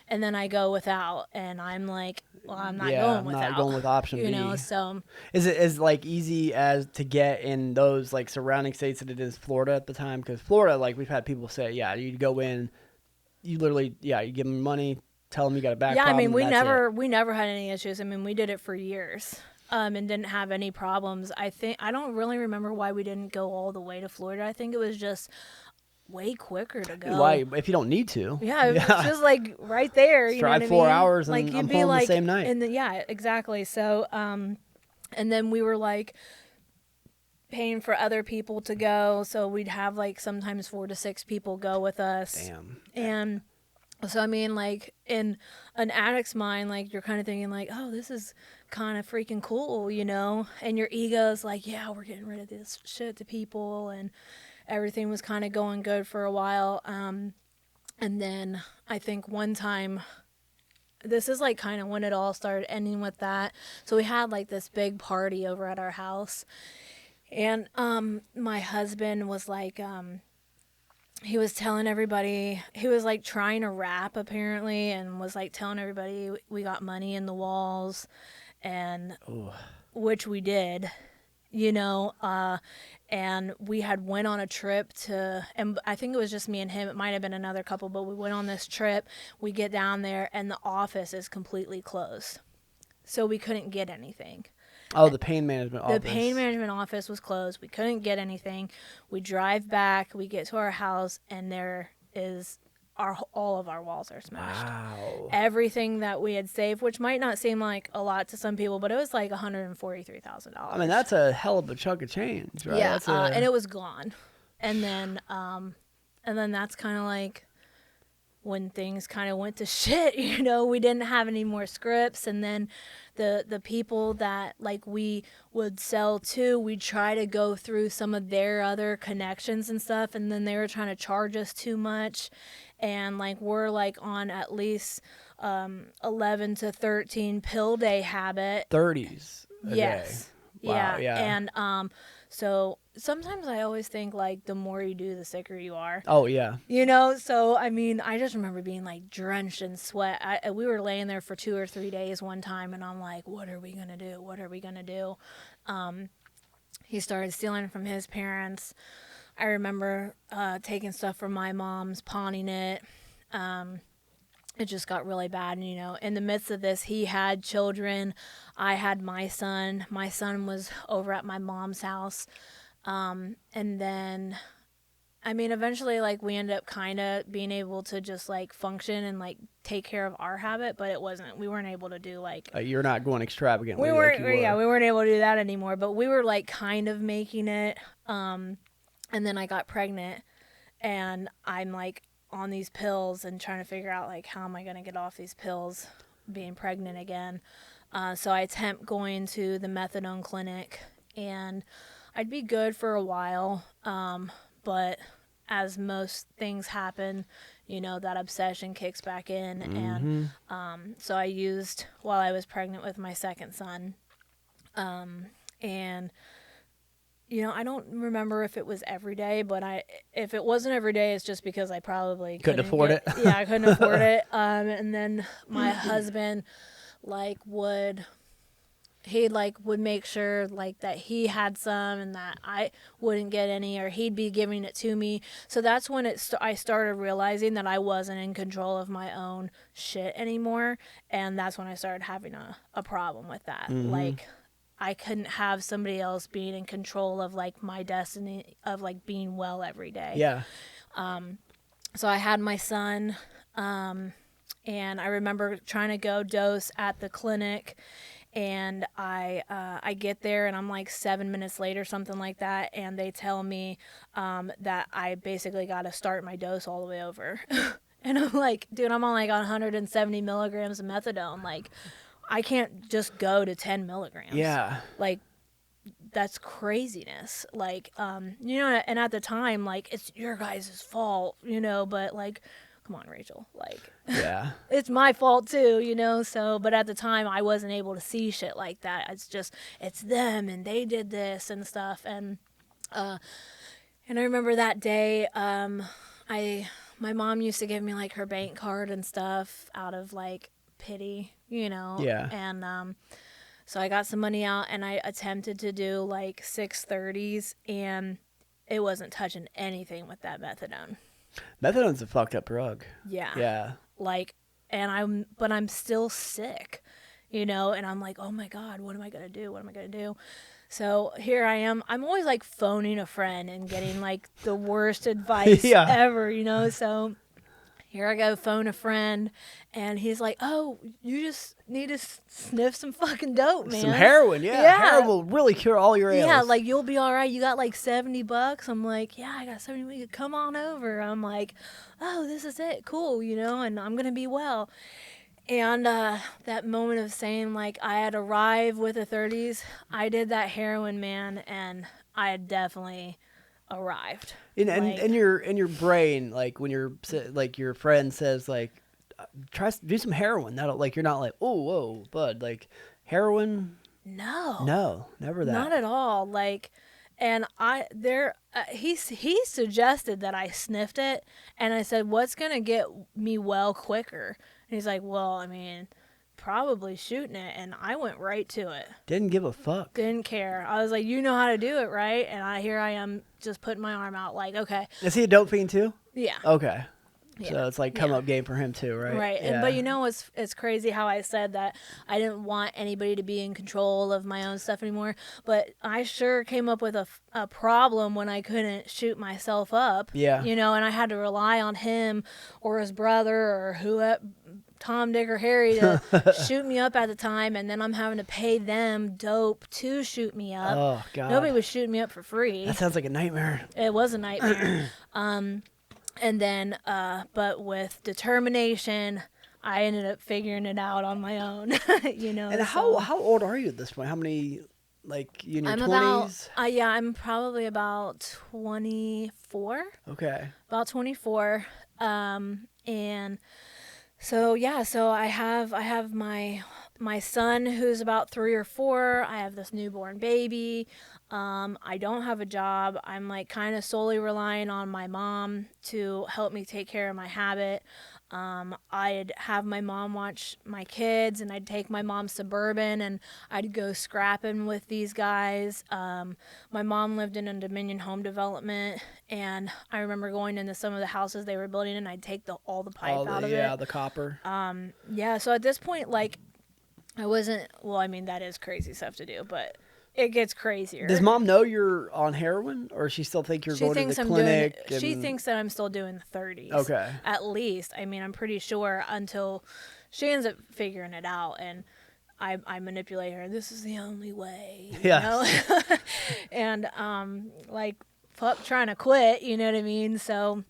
and then I go without, and I'm like, well, I'm not going without. Not going with option B. You know, so is it as like easy as to get in those like surrounding states that it is Florida at the time? Because Florida, like we've had people say, yeah, you go in, you literally, yeah, you give them money, tell them you got a back yeah, problem. I mean, we we never had any issues. I mean, we did it for years. And didn't have any problems. I don't really remember why we didn't go all the way to Florida. I think it was just way quicker to go. Why, if you don't need to? Yeah, it's just like right there. You know what I mean? Drive 4 hours and like, I'm home the same night. Yeah, exactly. So, and then we were like paying for other people to go. So we'd have like sometimes 4 to 6 people go with us. Damn. And so, I mean, like in an addict's mind, like you're kind of thinking like, oh, this is kind of freaking cool, you know? And your ego's like, yeah, we're getting rid of this shit to people. And everything was kind of going good for a while. And then I think one time, this is like kind of when it all started ending with that. So we had like this big party over at our house. And my husband was like, he was telling everybody, he was like trying to rap apparently, and was like telling everybody we got money in the walls, and which we did, you know, and we had went on a trip and I think it was just me and him. It might have been another couple, but we went on this trip. We get down there and the office is completely closed. So we couldn't get anything. Oh, the pain management office. The pain management office was closed. We couldn't get anything. We drive back. We get to our house, and there is all of our walls are smashed. Wow. Everything that we had saved, which might not seem like a lot to some people, but it was like $143,000. I mean, that's a hell of a chunk of change, right? Yeah, and it was gone. And then that's kind of like when things kind of went to shit, you know. We didn't have any more scripts, and then the people that like we would sell to, we'd try to go through some of their other connections and stuff, and then they were trying to charge us too much, and like we're like on at least 11 to 13 pill day habit. 30s a Yes. day. Wow, yeah. And so sometimes I always think like the more you do, the sicker you are. Oh, yeah. You know, so I mean, I just remember being like drenched in sweat. We were laying there for 2 or 3 days one time, and I'm like, what are we gonna do? What are we gonna do? He started stealing from his parents. I remember taking stuff from my mom's, pawning it. It just got really bad. And, you know, in the midst of this, he had children. I had my son. My son was over at my mom's house. And then, I mean, eventually, like, we ended up kind of being able to just, like, function and, like, take care of our habit, but we weren't able to do, like... you're not going extravagantly. We weren't able to do that anymore, but we were, like, kind of making it. And then I got pregnant, and I'm, like, on these pills and trying to figure out, like, how am I going to get off these pills being pregnant again. So I attempt going to the methadone clinic, and I'd be good for a while, but as most things happen, that obsession kicks back in. Mm-hmm. And so I used while I was pregnant with my second son. And I don't remember if it was every day, but if it wasn't every day, it's just because I probably Couldn't afford it. Yeah, I couldn't afford it. And then my husband would make sure that he had some and that I wouldn't get any, or he'd be giving it to me. So that's when I started realizing that I wasn't in control of my own shit anymore, and that's when I started having a problem with that. Mm-hmm. I couldn't have somebody else being in control of my destiny of being well every day. Yeah. So I had my son, and I remember trying to go dose at the clinic, and I get there and I'm 7 minutes late or something like that, and they tell me that I basically got to start my dose all the way over. And I'm like, dude, I'm on 170 milligrams of methadone. I can't just go to 10 milligrams. Yeah. That's craziness. And at the time, it's your guys' fault, but come on, Rachel. Yeah. It's my fault too, so, but at the time I wasn't able to see shit like that. It's them and they did this and stuff. And I remember that day, my mom used to give me her bank card and stuff out of pity, Yeah. and so I got some money out and I attempted to do 630s, and it wasn't touching anything with that methadone. Methadone's a fucked up drug. Yeah. Yeah. But I'm still sick, and I'm oh my God, what am I going to do? So here I am. I'm always phoning a friend and getting the worst advice Yeah. ever, so here I go, phone a friend, and he's oh, you just need to sniff some fucking dope, man. Some heroin, yeah. Heroin will really cure all your ails. Yeah, you'll be all right. You got $70. I'm yeah, I got 70. We could come on over. I'm oh, this is it. Cool, and I'm going to be well. And that moment of saying, I had arrived with the 30s, I did that heroin, man, and I had definitely arrived. In your brain, when your friend says try do some heroin, that'll you're not oh whoa bud, heroin. No, never that. Not at all. And he suggested that I sniffed it, and I said, what's gonna get me well quicker? And he's well, I mean, probably shooting it. And I went right to it. Didn't give a fuck. Didn't care. I was you know how to do it, right? And here I am just putting my arm out okay. Is he a dope fiend too? Yeah. Okay. Yeah. So it's come up game for him too, right? Right. Yeah. But it's crazy how I said that I didn't want anybody to be in control of my own stuff anymore. But I sure came up with a problem when I couldn't shoot myself up. Yeah. And I had to rely on him or his brother or whoever, Tom, Dick, or Harry to shoot me up at the time, and then I'm having to pay them dope to shoot me up. Oh God. Nobody was shooting me up for free. That sounds like a nightmare. It was a nightmare. And then, but with determination, I ended up figuring it out on my own. And how old are you at this point? How many, in your 20s? I'm probably about 24. Okay. About 24. And so I have my son who's about 3 or 4. I have this newborn baby. I don't have a job. I'm kind of solely relying on my mom to help me take care of my habit. I'd have my mom watch my kids, and I'd take my mom suburban, and I'd go scrapping with these guys. My mom lived in a Dominion home development, and I remember going into some of the houses they were building, and I'd take all the pipe out of it. Yeah, the copper. So at this point, I wasn't, well, I mean, that is crazy stuff to do, but it gets crazier. Does mom know you're on heroin, or she still think you're going to the clinic? She thinks that I'm still doing the 30s. Okay. At least. I mean, I'm pretty sure until she ends up figuring it out, and I manipulate her. This is the only way. Yeah. And, fuck trying to quit, you know what I mean? So,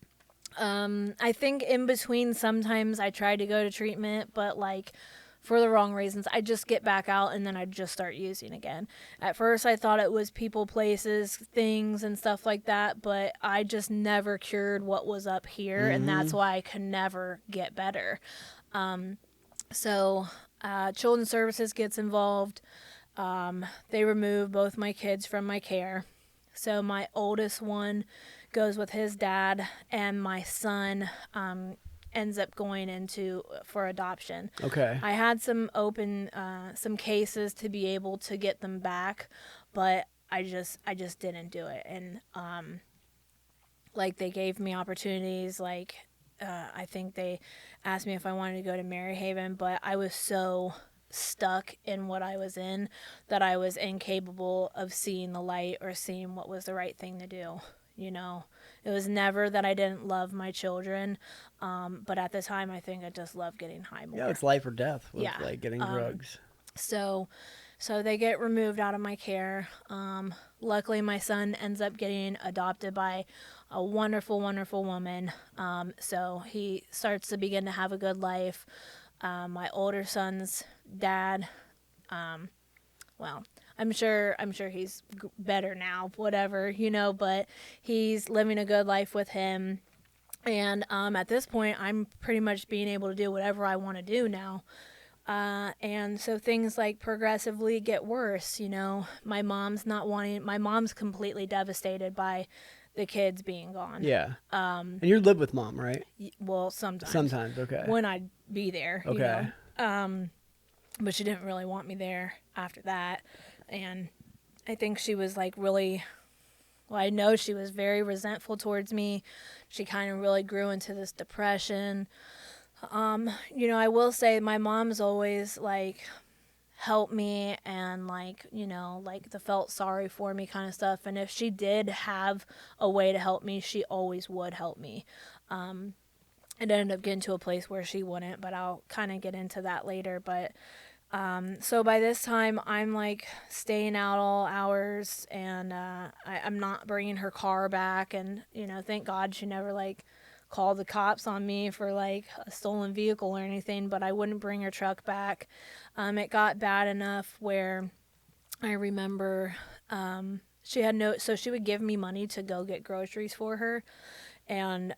I think in between sometimes I tried to go to treatment, but for the wrong reasons. I just get back out and then I just start using again. At first I thought it was people, places, things and stuff like that, but I just never cured what was up here, and that's why I could never get better. So Children's Services gets involved. They remove both my kids from my care. So my oldest one goes with his dad, and my son ends up going into for adoption. Okay. I had some some cases to be able to get them back, but I just didn't do it. And like they gave me opportunities, like I think they asked me if I wanted to go to Maryhaven, but I was so stuck in what I was in that I was incapable of seeing the light or seeing what was the right thing to do. You know, it was never that I didn't love my children, but at the time I think I just loved getting high more. Yeah, it's life or death with Yeah. like getting drugs. So they get removed out of my care. Luckily, my son ends up getting adopted by a wonderful, wonderful woman. So he starts to begin to have a good life. My older son's dad, well, I'm sure he's better now, whatever, you know, but he's living a good life with him. And at this point, I'm pretty much being able to do whatever I want to do now. And so things like progressively get worse, you know. My mom's completely devastated by the kids being gone. Yeah. And you live with mom, right? Well, sometimes. Sometimes, okay. When I'd be there, okay. You know. But she didn't really want me there after that. And I think she was like really, well, I know she was very resentful towards me. She kind of really grew into this depression. You know, I will say my mom's always like helped me and like, you know, like the felt sorry for me kind of stuff. And if she did have a way to help me, she always would help me. It ended up getting to a place where she wouldn't, but I'll kind of get into that later. But so by this time, I'm like staying out all hours, and I'm not bringing her car back. And, you know, thank God she never like called the cops on me for like a stolen vehicle or anything, but I wouldn't bring her truck back. It got bad enough where I remember she would give me money to go get groceries for her. And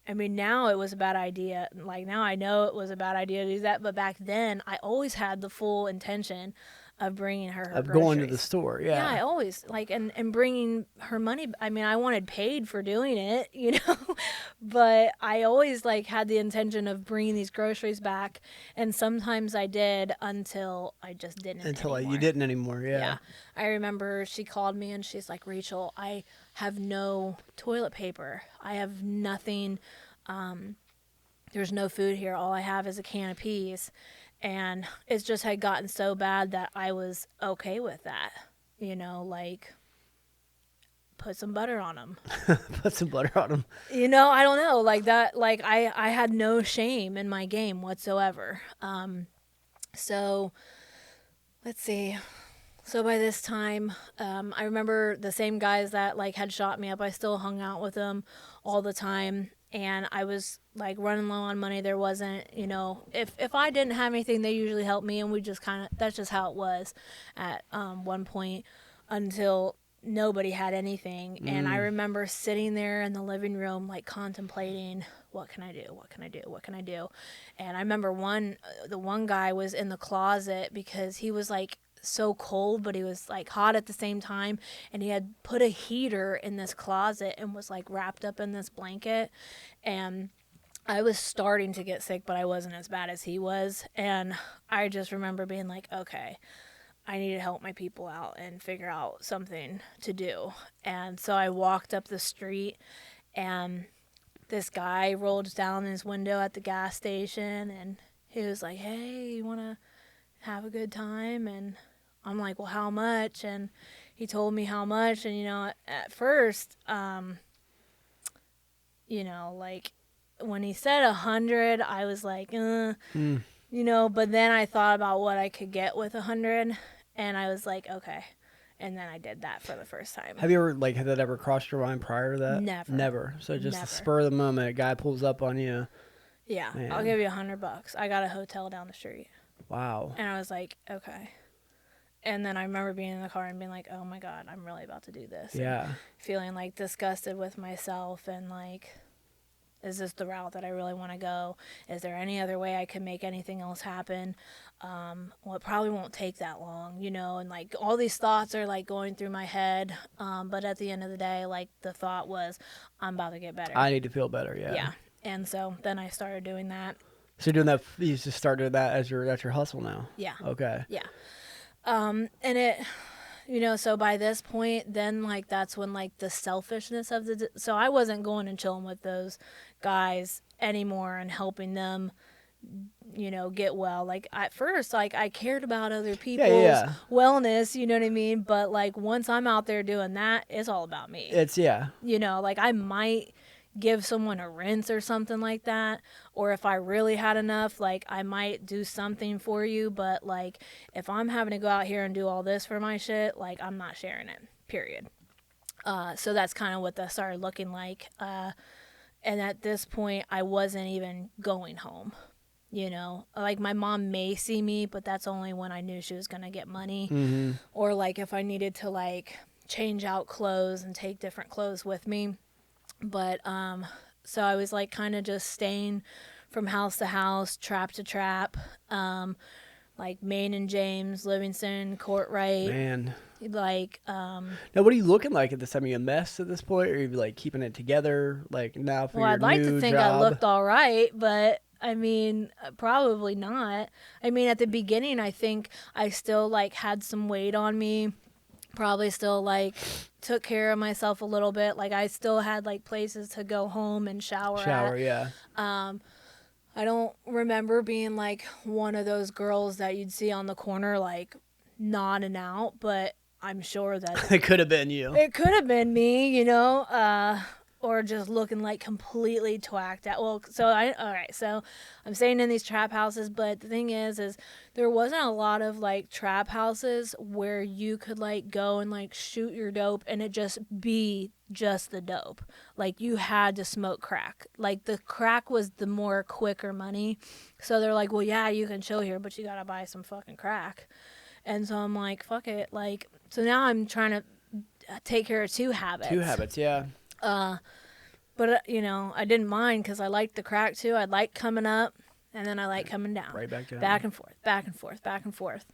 I mean, now it was a bad idea. Like, now I know it was a bad idea to do that. But back then, I always had the full intention of bringing her Of groceries. going to the store, yeah. Yeah, I always, like, and bringing her money. I mean, I wanted paid for doing it, you know. But I always, like, had the intention of bringing these groceries back. And sometimes I did until I just didn't Until anymore. You didn't anymore, yeah. Yeah. I remember she called me and she's like, Rachel, I have no toilet paper. I have nothing. There's no food here. All I have is a can of peas. And it just had gotten so bad that I was okay with that. You know, like, put some butter on them. Put some butter on them. You know, I don't know. Like that, like I had no shame in my game whatsoever. So let's see. So by this time, I remember the same guys that like had shot me up. I still hung out with them all the time, and I was like running low on money. There wasn't, you know, if I didn't have anything, they usually helped me, and we just kind of, that's just how it was at one point until nobody had anything. And I remember sitting there in the living room like contemplating, what can I do? What can I do? What can I do? And I remember the one guy was in the closet because he was like so cold, but he was like hot at the same time, and he had put a heater in this closet and was like wrapped up in this blanket. And I was starting to get sick, but I wasn't as bad as he was. And I just remember being like, okay, I need to help my people out and figure out something to do. And so I walked up the street, and this guy rolled down his window at the gas station, and he was like, hey, you want to have a good time? And I'm like, well, how much? And he told me how much. And, you know, at first, you know, like when he said 100, I was like, you know, but then I thought about what I could get with 100, and I was like, okay. And then I did that for the first time. Have you ever, like, had that ever crossed your mind prior to that? Never. So just Never. the spur of the moment, a guy pulls up on you. Yeah, Man. I'll give you $100. I got a hotel down the street. Wow. And I was like, okay. And then I remember being in the car and being like, oh my God, I'm really about to do this. And Yeah. feeling like disgusted with myself and like, is this the route that I really want to go? Is there any other way I can make anything else happen? Well, it probably won't take that long, you know, and like all these thoughts are like going through my head. But at the end of the day, like the thought was, I'm about to get better. I need to feel better. Yeah. Yeah. And so then I started doing that. So you're doing that. You just started that as that's your hustle now. Yeah. Okay. Yeah. And it, you know, so by this point, then like that's when like the selfishness of so I wasn't going and chilling with those guys anymore and helping them, you know, get well. Like at first, like I cared about other people's Yeah. wellness, you know what I mean? But like once I'm out there doing that, it's all about me. It's You know, like I might give someone a rinse or something like that, or if I really had enough, like I might do something for you, but like if I'm having to go out here and do all this for my shit, like I'm not sharing it, period. So that's kind of what that started looking like, and at this point I wasn't even going home, you know, like my mom may see me, but that's only when I knew she was going to get money, or like if I needed to like change out clothes and take different clothes with me. But so I was like kind of just staying from house to house, trap to trap, like Maine and James, Livingston, Courtright, man. like Now, what are you looking like at this time? Are you a mess at this point, or are you like keeping it together? Like now for well, your I'd like new to think job? I looked all right, but I mean, probably not. I mean, at the beginning, I think I still like had some weight on me. Probably still like took care of myself a little bit. Like I still had like places to go home and shower at. Yeah. I don't remember being like one of those girls that you'd see on the corner like nodding out, but I'm sure that It could have been you. it could have been me, you know, or just looking like completely twacked out. Well, all right, so I'm staying in these trap houses, but the thing is there wasn't a lot of like trap houses where you could like go and like shoot your dope and it just be just the dope. Like you had to smoke crack. Like the crack was the more quicker money. So they're like, well, yeah, you can chill here, but you gotta buy some fucking crack. And so I'm like, fuck it. Like, so now I'm trying to take care of two habits. Two habits, yeah. But, you know, I didn't mind because I liked the crack too. I liked coming up and then I liked coming down. Right back down. Back and forth, back and forth, back and forth.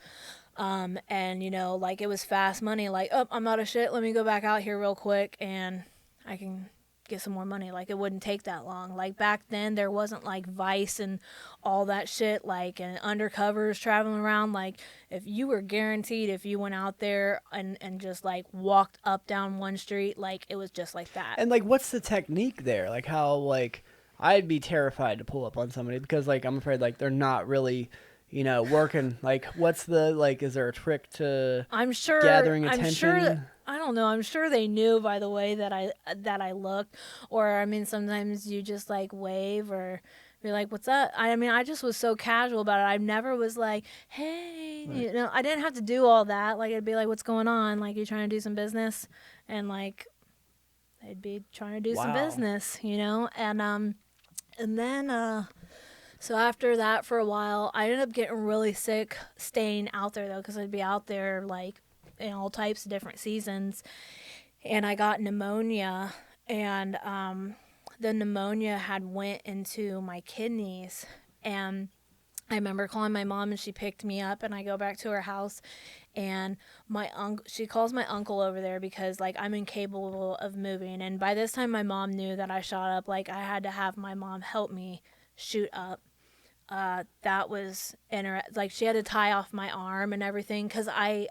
And, you know, like it was fast money. Like, oh, I'm out of shit. Let me go back out here real quick and I can get some more money. Like it wouldn't take that long. Like back then there wasn't like Vice and all that shit, like, and undercovers traveling around. Like if you were guaranteed, if you went out there and just like walked up down one street, like it was just like that. And like what's the technique there? Like how, like I'd be terrified to pull up on somebody because like I'm afraid like they're not really, you know, working. Like what's the, like, is there a trick to gathering attention? I don't know. I'm sure they knew by the way that I looked, or I mean, sometimes you just like wave or be like, "What's up?" I mean, I just was so casual about it. I never was like, "Hey," Right. you know. I didn't have to do all that. Like, it'd be like, "What's going on?" Like, you trying to do some business, and like, they'd be trying to do some business, you know. And then so after that for a while, I ended up getting really sick staying out there though, because I'd be out there like in all types of different seasons, and I got pneumonia, and the pneumonia had went into my kidneys, and I remember calling my mom and she picked me up and I go back to her house and she calls my uncle over there because like I'm incapable of moving, and by this time my mom knew that I shot up. Like I had to have my mom help me shoot up. That was like she had to tie off my arm and everything because I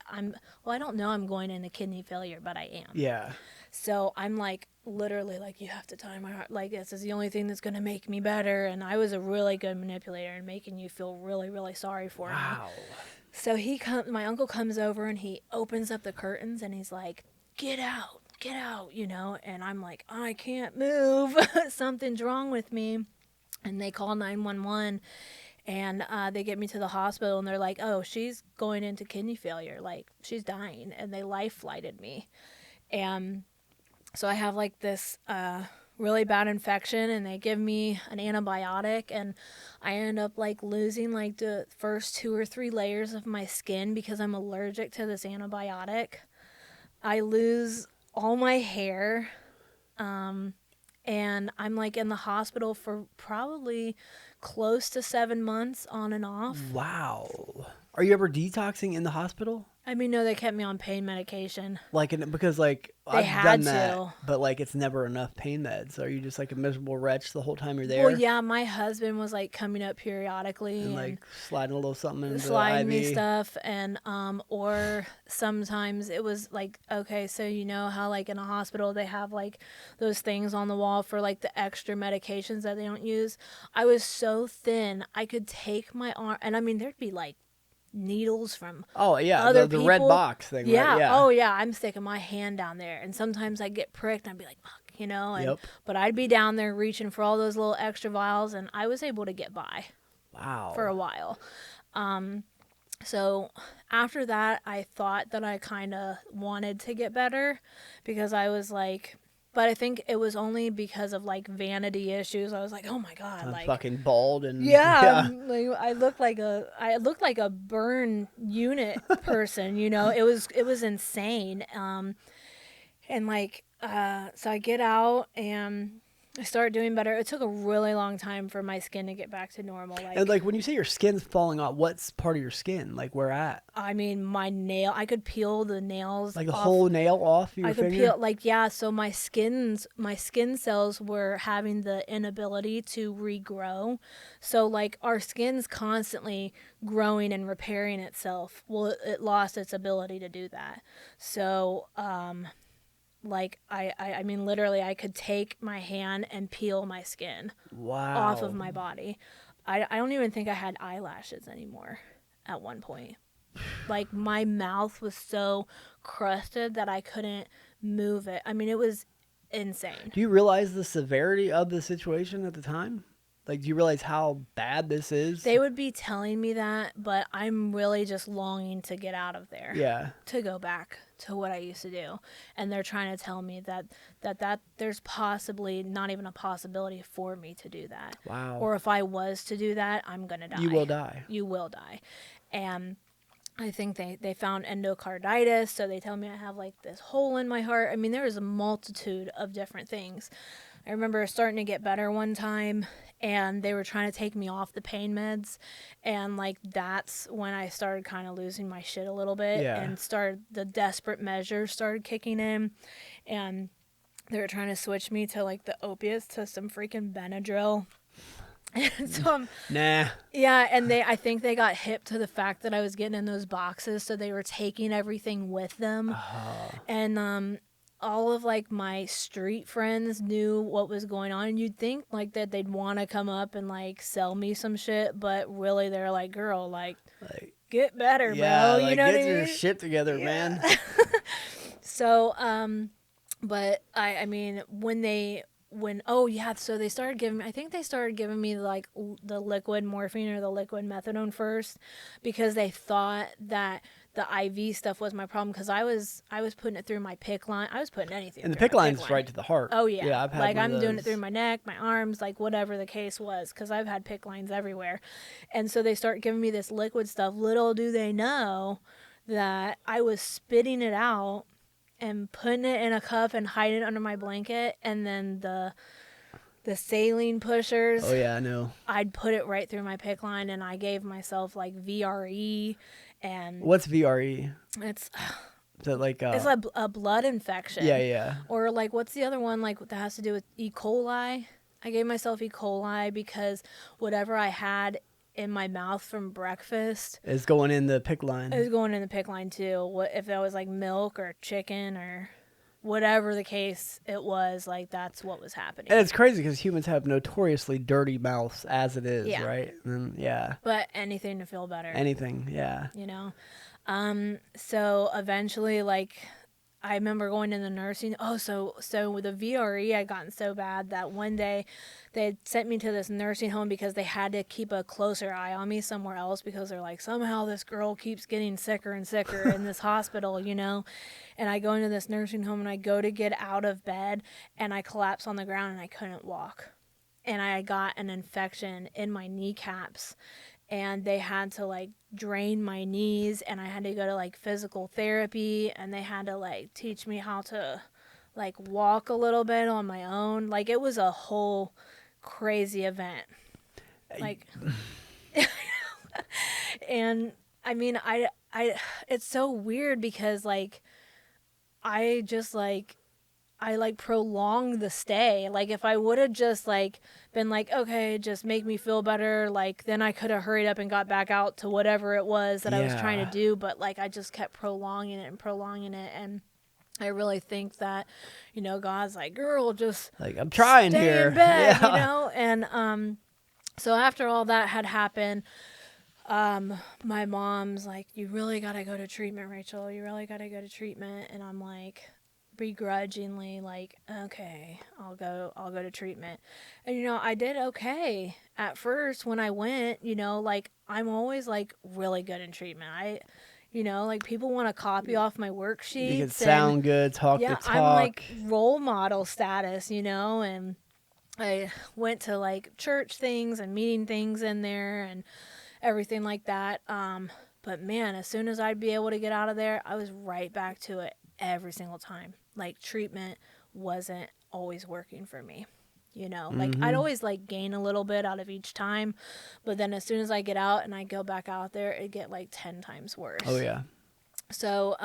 don't know I'm going into kidney failure, but I am. Yeah. So I'm like literally like, you have to tie my heart, like this is the only thing that's going to make me better. And I was a really good manipulator and making you feel really, really sorry for me. Wow. So my uncle comes over and he opens up the curtains and he's like, get out, you know. And I'm like, I can't move. Something's wrong with me. And they call 911 and they get me to the hospital and they're like, oh, she's going into kidney failure. Like she's dying. And they life flighted me. And so I have like this really bad infection, and they give me an antibiotic, and I end up like losing like the first 2 or 3 layers of my skin because I'm allergic to this antibiotic. I lose all my hair. And I'm like in the hospital for probably close to 7 months on and off. Wow. Are you ever detoxing in the hospital? I mean, no, they kept me on pain medication. Like, because like They I've had done that, to. but like it's never enough pain meds. Are you just like a miserable wretch the whole time you're Well, there yeah, my husband was like coming up periodically and and like sliding a little something into the sliding me IV? stuff, and or sometimes it was like, okay, so you know how like in a hospital they have like those things on the wall for like the extra medications that they don't use. I was so thin I could take my arm, and I mean there'd be like needles from Oh yeah, other the red people. box thing, right? Yeah. Yeah. Oh yeah, I'm sticking my hand down there, and sometimes I'd get pricked and I'd be like, fuck, you know, and Yep. but I'd be down there reaching for all those little extra vials, and I was able to get by for a Wow. while. So after that, I thought that I kind of wanted to get better because I was like, but I think it was only because of like vanity issues. I was like, oh my God, I'm like, fucking bald and yeah, yeah. like I looked like a burn unit person, you know. It was insane. And like so I get out and I start doing better. It took a really long time for my skin to get back to normal. And like when you say your skin's falling off, what's part of your skin? Like where at? I mean, my nail, I could peel the nails Like the off. whole nail off your I could finger? peel, like, yeah, so my skin cells were having the inability to regrow. So like our skin's constantly growing and repairing itself. Well, it lost its ability to do that. So like I mean literally I could take my hand and peel my skin off of Wow. my body. I don't even think I had eyelashes anymore at one point. Like my mouth was so crusted that I couldn't move it. I mean, it was insane. Do you realize the severity of the situation at the time? Like, do you realize how bad this is? They would be telling me that, but I'm really just longing to get out of there. Yeah. To go back to what I used to do. And they're trying to tell me that there's possibly not even a possibility for me to do that. Wow. Or if I was to do that, I'm going to die. You will die. You will die. And I think they found endocarditis, so they tell me I have like this hole in my heart. I mean, there is a multitude of different things. I remember starting to get better one time, and they were trying to take me off the pain meds, and like that's when I started kind of losing my shit a little bit, Yeah. and the desperate measures started kicking in, and they were trying to switch me to like the opiates, to some freaking Benadryl. And so Nah. yeah, and I think they got hip to the fact that I was getting in those boxes, so they were taking everything with them. And all of like my street friends knew what was going on, and you'd think like that they'd want to come up and like sell me some shit, but really they're like, girl, like get better, Yeah, bro. like, You know what I get mean? your shit together, man. So but I mean oh yeah, so they started giving me, I think they started giving me like the liquid morphine or the liquid methadone first, because they thought that the IV stuff was my problem, because I was putting it through my PICC line. I was putting anything. And the through PICC my line's right to the heart. Oh yeah. Yeah, I've had like one I'm of doing it those. through my neck, my arms, like whatever the case was, because I've had PICC lines everywhere. And so they start giving me this liquid stuff. Little do they know that I was spitting it out and putting it in a cup and hiding it under my blanket, and then the saline pushers. Oh yeah, I know. I'd put it right through my PICC line, and I gave myself like VRE, and What's VRE? it's Is that like it's a blood infection. Yeah. Or like what's the other one, like that has to do with E. coli? I gave myself E. coli because whatever I had in my mouth from breakfast It's going in the PICC line. it was going in the PICC line too. What if that was like milk or chicken or whatever the case it was, like that's what was happening. And it's crazy because humans have notoriously dirty mouths as it is, Yeah. right? And yeah. But anything to feel better. Anything, yeah. You know? So eventually, like, I remember going in the nursing. Oh, so with the VRE, I'd gotten so bad that one day they had sent me to this nursing home because they had to keep a closer eye on me somewhere else because they're like, somehow this girl keeps getting sicker and sicker in this hospital, you know? And I go into this nursing home and I go to get out of bed and I collapse on the ground and I couldn't walk. And I got an infection in my kneecaps and they had to like drain my knees and I had to go to like physical therapy and they had to like teach me how to like walk a little bit on my own. Like it was a whole crazy event. Like and I mean I it's so weird because like I just like I like prolonged the stay. Like if I would have just like been like, okay, just make me feel better, like then I could have hurried up and got back out to whatever it was that I was trying to do. But like I just kept prolonging it and prolonging it. And I really think that, you know, God's like, girl, just like I'm trying stay here. in bed, you know? And so after all that had happened, my mom's like, you really gotta go to treatment, Rachel. You really gotta go to treatment. And I'm like, begrudgingly like, okay, I'll go to treatment. And you know, I did okay at first when I went, you know, like I'm always like really good in treatment. You know, like people want to copy off my worksheets. You can sound good, talk the talk. I'm like role model status, you know, and I went to like church things and meeting things in there and everything like that. But man, as soon as I'd be able to get out of there, I was right back to it every single time. Like treatment wasn't always working for me, you know. Like I'd always like gain a little bit out of each time, but then as soon as I get out and I go back out there, it get like 10 times worse. Oh yeah. So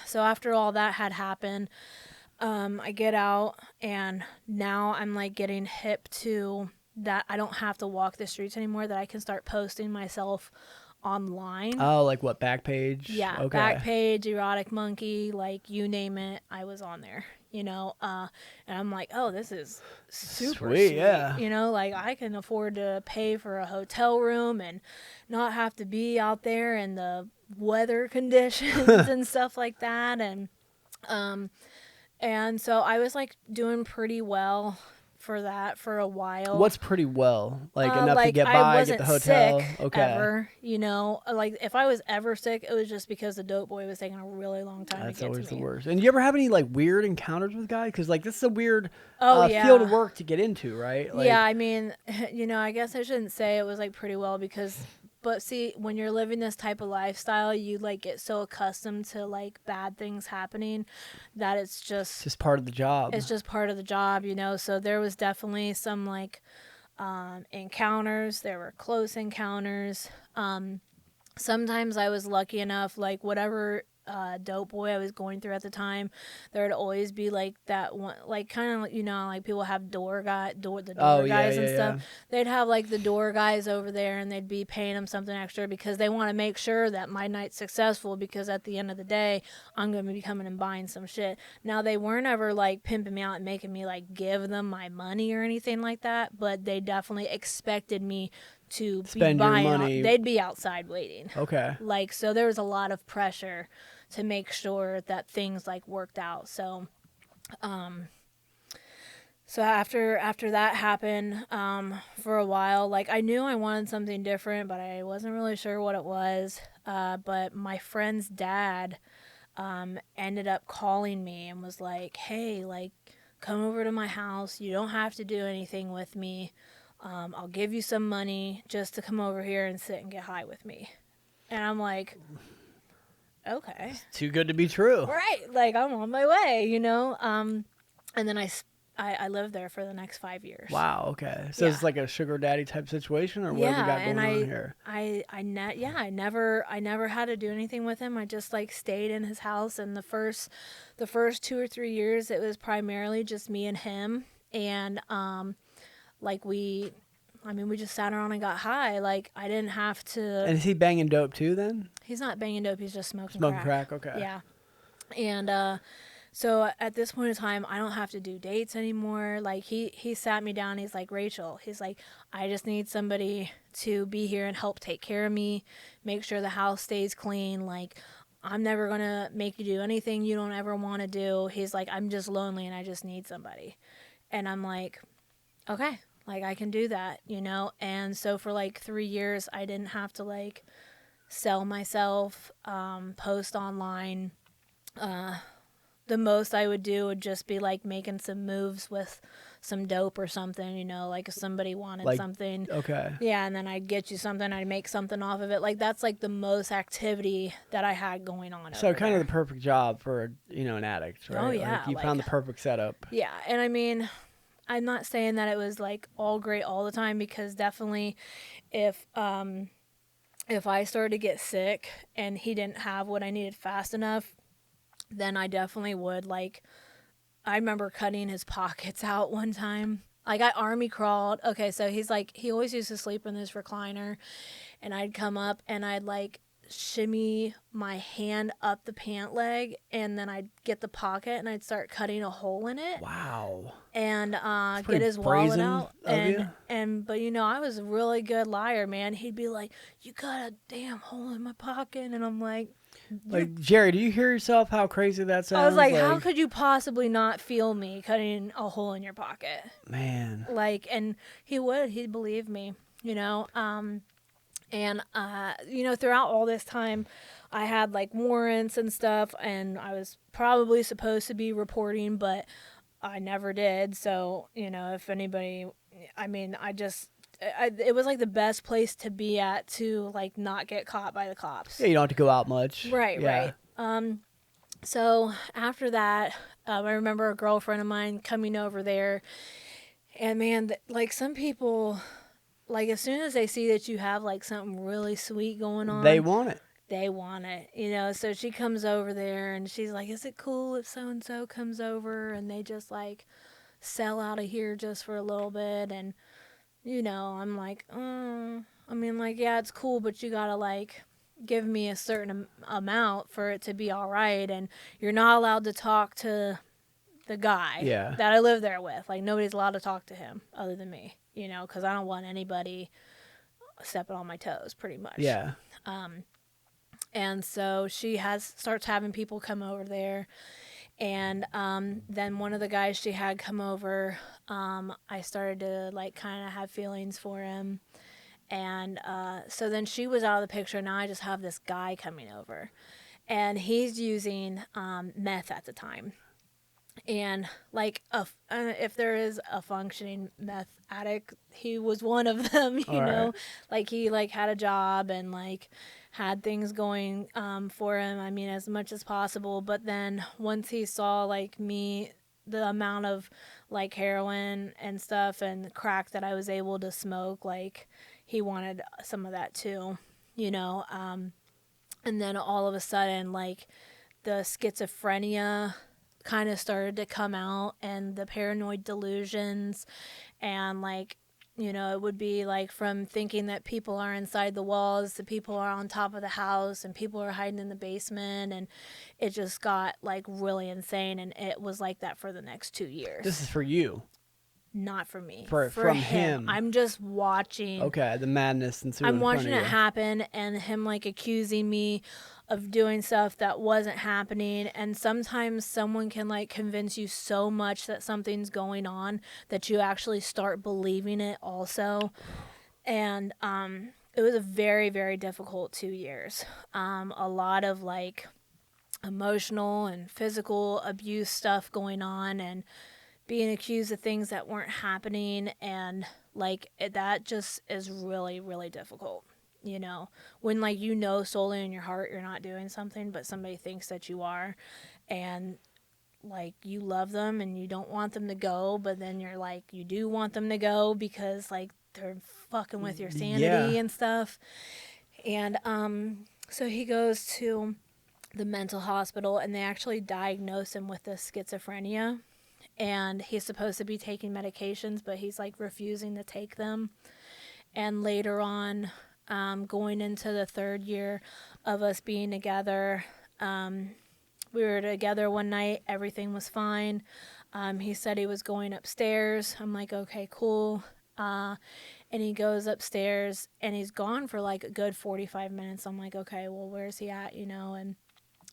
so after all that had happened, I get out and now I'm like getting hip to that I don't have to walk the streets anymore, that I can start posting myself online. Oh, like what, Backpage? Yeah, okay. Backpage, Erotic Monkey, like you name it, I was on there, you know. And I'm like, oh, this is super sweet. Yeah. You know, like I can afford to pay for a hotel room and not have to be out there in the weather conditions and stuff like that. And so I was like doing pretty well for that for a while. What's pretty well? Like enough to get by, I wasn't get the hotel? sick Okay. ever, you know. Like if I was ever sick, it was just because the dope boy was taking a really long time That's to get always to me. the worst. And you ever have any like weird encounters with guys? Because like this is a weird yeah. field of work to get into, right? Like, Yeah, I mean, you know, I guess I shouldn't say it was like pretty well because, but see, when you're living this type of lifestyle, you like get so accustomed to like bad things happening that it's just part of the job. It's just part of the job, you know. So there was definitely some like encounters. There were close encounters. Sometimes I was lucky enough, like whatever dope boy I was going through at the time, there would always be like that one, like kind of, you know, like people have the door guys and stuff. They'd have like the door guys over there and they'd be paying them something extra because they want to make sure that my night's successful, because at the end of the day, I'm going to be coming and buying some shit. Now, they weren't ever like pimping me out and making me like give them my money or anything like that, but they definitely expected me to spend your money. They'd be outside waiting. Okay. Like, so there was a lot of pressure to make sure that things like worked out. So, so after that happened, for a while, like I knew I wanted something different, but I wasn't really sure what it was. But my friend's dad, ended up calling me and was like, hey, like, come over to my house. You don't have to do anything with me. I'll give you some money just to come over here and sit and get high with me. And I'm like, okay. It's too good to be true. Right. Like, I'm on my way, you know? And then I lived there for the next 5 years. Wow. Okay. So it's like a sugar daddy type situation, or what have we got going on here? I never had to do anything with him. I just like stayed in his house. And the first 2 or 3 years, it was primarily just me and him. And, like we just sat around and got high. Like I didn't have to. And is he banging dope too then? He's not banging dope. He's just smoking crack. Okay. Yeah. And so at this point in time, I don't have to do dates anymore. Like he sat me down. He's like, Rachel, he's like, I just need somebody to be here and help take care of me, make sure the house stays clean. Like I'm never going to make you do anything you don't ever want to do. He's like, I'm just lonely and I just need somebody. And I'm like, okay, like I can do that, you know? And so for like 3 years, I didn't have to like sell myself, post online. The most I would do would just be like making some moves with some dope or something, you know, like if somebody wanted Like, something. okay. Yeah, and then I'd get you something, I'd make something off of it. Like that's like the most activity that I had going on So over kind of there. the perfect job for, an addict, Oh right? Like yeah, you found like the perfect setup. yeah, and I mean, I'm not saying that it was like all great all the time because definitely if if I started to get sick and he didn't have what I needed fast enough, then I definitely would like I remember cutting his pockets out one time. Like I army crawled. Okay, so he's like he always used to sleep in this recliner and I'd come up and I'd like shimmy my hand up the pant leg and then I'd get the pocket and I'd start cutting a hole in it Wow. and It's get pretty his wallet brazen out of you. and but you know I was a really good liar, man. He'd be like, "You got a damn hole in my pocket," and I'm like, "You're." Like, Jerry, do you hear yourself how crazy that I was sounds? like, "How Like, could you possibly not feel me cutting a hole in your pocket?" man. Like, and he'd believe me, you know. And you know, throughout all this time, I had like warrants and stuff, and I was probably supposed to be reporting, but I never did. So, you know, if anybody, I mean, it was like the best place to be at to like not get caught by the Yeah, cops. you don't have to go out much. Right, Yeah. right. So after that, I remember a girlfriend of mine coming over there, and man, like some people, like as soon as they see that you have like something really sweet going They on, want it. they want it, you know. So she comes over there and she's like, "Is it cool if so and so comes over and they just like sell out of here just for a little bit?" And you know, I'm like, I mean, like, yeah, it's cool, but you gotta like give me a certain amount for it to be all right. And you're not allowed to talk to the guy Yeah. that I live there with. Like nobody's allowed to talk to him other than me, you know, because I don't want anybody stepping on my toes, pretty much. Yeah. And so she starts having people come over there, and then one of the guys she had come over, I started to like kind of have feelings for him, and so then she was out of the picture. Now I just have this guy coming over, and he's using meth at the time. And like if there is a functioning meth addict, he was one of them. All You right. know, like he like had a job and like had things going for him, I mean, as much as possible. But then once he saw like me, the amount of like heroin and stuff and crack that I was able to smoke, like he wanted some of that too, you know. And then all of a sudden, like the schizophrenia kind of started to come out and the paranoid delusions, and like, you know, it would be like from thinking that people are inside the walls to people are on top of the house and people are hiding in the basement, and it just got like really insane, and it was like that for the next 2 This years. is for you. Not for me, For for from him. him. I'm just watching. Okay, the madness ensuing I'm in front watching of it you. happen and him like accusing me of doing stuff that wasn't happening. And sometimes someone can like convince you so much that something's going on that you actually start believing it also. And it was a very, very difficult 2 years. A lot of like emotional and physical abuse stuff going on, and being accused of things that weren't happening, and like that just is really, really difficult, you know, when like, you know, solely in your heart you're not doing something but somebody thinks that you are, and like you love them and you don't want them to go, but then you're like you do want them to go because like they're fucking with your Yeah. sanity and stuff. And so he goes to the mental hospital and they actually diagnose him with this schizophrenia, and he's supposed to be taking medications, but he's like refusing to take them. And later on, going into the third year of us being together, we were together one night, everything was fine. He said he was going upstairs. I'm like, okay, cool. And he goes upstairs and he's gone for like a good 45 minutes. I'm like, okay, well, where's he at, you know? And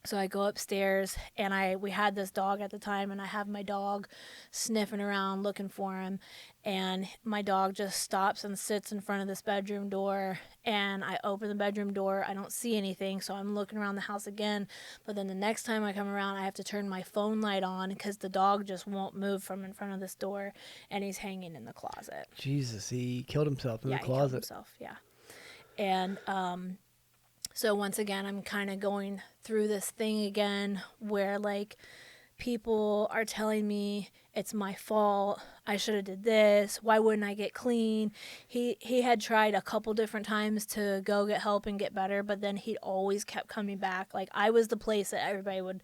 So I go upstairs, and we had this dog at the time, and I have my dog sniffing around looking for him, and my dog just stops and sits in front of this bedroom door, and I open the bedroom door. I don't see anything, so I'm looking around the house again, but then the next time I come around, I have to turn my phone light on because the dog just won't move from in front of this door, and he's hanging in the closet. Jesus, he killed himself in the Yeah, he killed closet. himself. Yeah. And so once again, I'm kind of going through this thing again where like people are telling me it's my fault. I should have did this. Why wouldn't I get clean? He had tried a couple different times to go get help and get better, but then he always kept coming back. Like I was the place that everybody would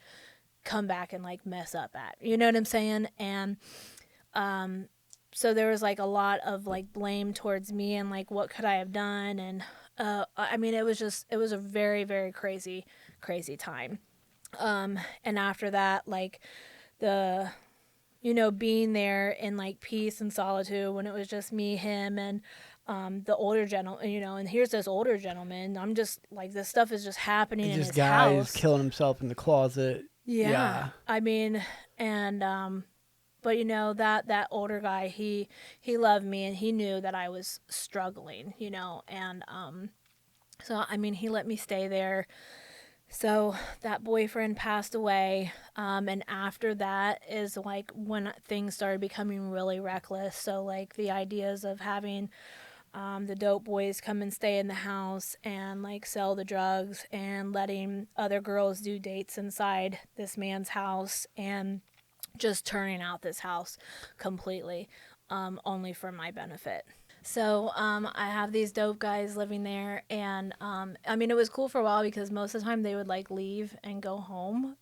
come back and like mess up at. You know what I'm saying? And so there was like a lot of like blame towards me and like what could I have done, and I mean it was a very very crazy time. And after that, like the being there in like peace and solitude when it was just me, him, and the older gentleman, and here's this older gentleman. I'm just like this stuff is just happening And in this his guy is house. killing himself in the closet. Yeah. I mean, and but that older guy, he loved me and he knew that I was struggling, and so I mean, he let me stay there. So that boyfriend passed away, and after that is like when things started becoming really reckless. So like the ideas of having the dope boys come and stay in the house and like sell the drugs and letting other girls do dates inside this man's house and just turning out this house completely, only for my benefit. So I have these dope guys living there, and I mean it was cool for a while because most of the time they would like leave and go home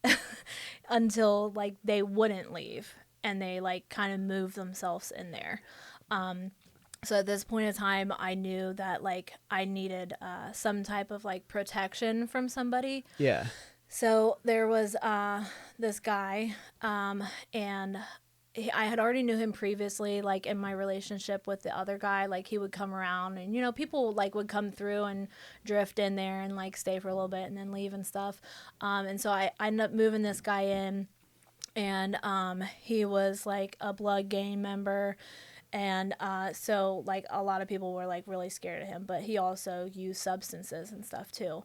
until like they wouldn't leave, and they like kind of moved themselves in there. So at this point in time, I knew that like I needed some type of like protection from somebody. Yeah. So there was this guy, and I had already knew him previously, like in my relationship with the other guy. Like he would come around, and people like would come through and drift in there and like stay for a little bit and then leave and stuff. And so I ended up moving this guy in, and he was like a blood gang member. And so like a lot of people were like really scared of him, but he also used substances and stuff too.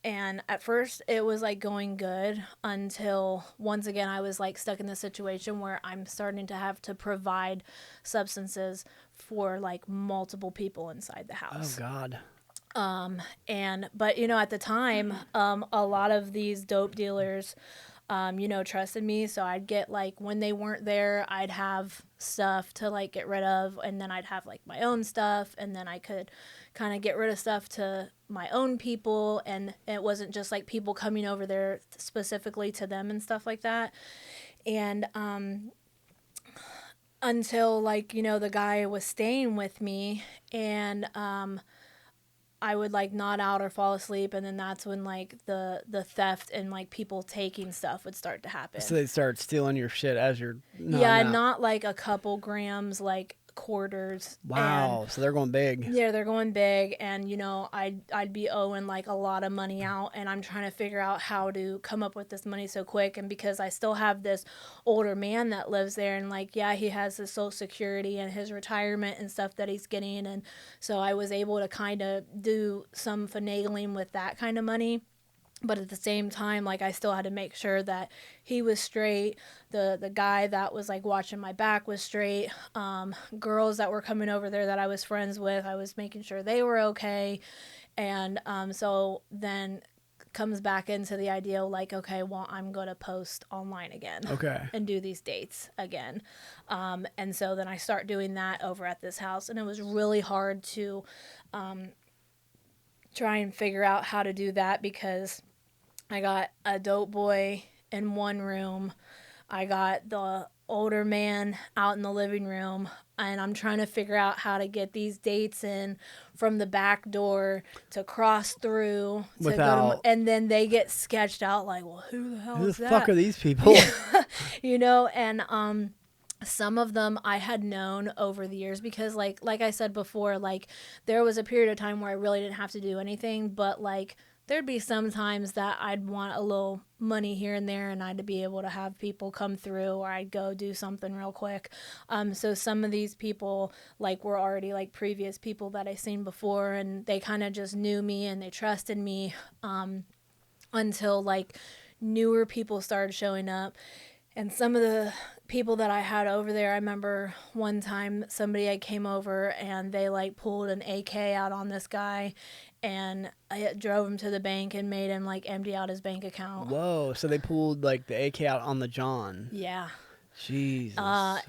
And at first it was like going good until once again I was like stuck in this situation where I'm starting to have to provide substances for like multiple people inside the Oh house. God. But at the time, a lot of these dope dealers trusted me. So I'd get like when they weren't there, I'd have stuff to like get rid of, and then I'd have like my own stuff, and then I could kind of get rid of stuff to my own people, and it wasn't just like people coming over there specifically to them and stuff like that. And until like the guy was staying with me, and I would like nod out or fall asleep, and then that's when like the theft and like people taking stuff would start to happen. So they start stealing your shit as you're Yeah, out. not like a couple grams, like quarters. Wow. So they're going big. Yeah, they're going big, and I'd be owing like a lot of money out, and I'm trying to figure out how to come up with this money so quick. And because I still have this older man that lives there, and like yeah, he has his social security and his retirement and stuff that he's getting, and so I was able to kind of do some finagling with that kind of money. But at the same time, like I still had to make sure that he was straight. The guy that was like watching my back was straight. Girls that were coming over there that I was friends with, I was making sure they were okay. And so then comes back into the idea like, okay, well, I'm going to post online again. Okay. And do these dates again. And so then I start doing that over at this house. And it was really hard to try and figure out how to do that because I got a dope boy in one room. I got the older man out in the living room, and I'm trying to figure out how to get these dates in from the back door to cross through to go to, and then they get sketched out like, well, who the hell is that? Who the fuck are these people? And some of them I had known over the years because like I said before, like there was a period of time where I really didn't have to do anything, but like there'd be some times that I'd want a little money here and there, and I'd be able to have people come through, or I'd go do something real quick. So some of these people like were already like previous people that I seen before, and they kind of just knew me and they trusted me, until like newer people started showing up. And some of the people that I had over there, I remember one time somebody had came over and they like pulled an AK out on this guy, and I drove him to the bank and made him like empty out his bank account. Whoa! So they pulled like the AK out on the John. Yeah. Jesus.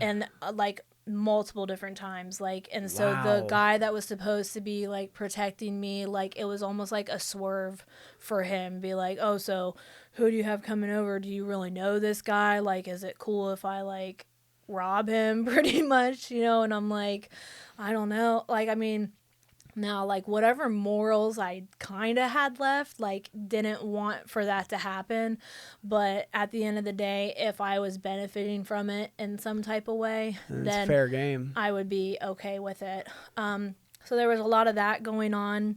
And like multiple different times, like, and so the Wow. guy that was supposed to be like protecting me, like it was almost like a swerve for him, be like, oh, so who do you have coming over? Do you really know this guy? Like, is it cool if I like rob him? Pretty much, you know. And I'm like, I don't know, like, I mean, now, like, whatever morals I kind of had left, like, didn't want for that to happen. But at the end of the day, if I was benefiting from it in some type of way, It's then fair game. I would be okay with it. So there was a lot of that going on.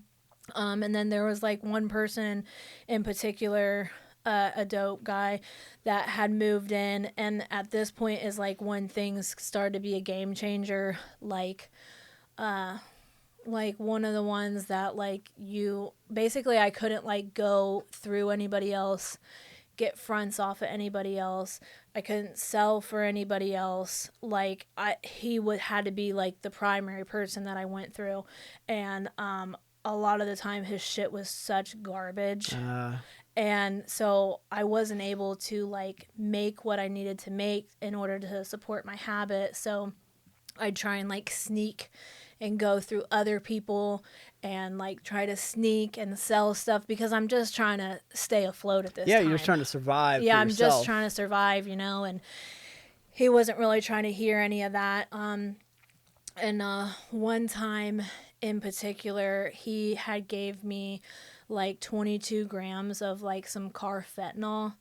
And then there was, like, one person in particular, a dope guy that had moved in. And at this point is, like, when things started to be a game changer. Like one of the ones that like you basically I couldn't like go through anybody else, get fronts off of anybody else. I couldn't sell for anybody else. Like he would had to be like the primary person that I went through. And a lot of the time his shit was such garbage. And so I wasn't able to like make what I needed to make in order to support my habit. So I'd try and like sneak and go through other people and like try to sneak and sell stuff because I'm just trying to stay afloat at this time. You're just trying to survive. Yeah, for I'm yourself. just trying to survive, you know, and he wasn't really trying to hear any of that. And one time in particular, he had gave me like 22 grams of like some carfentanil.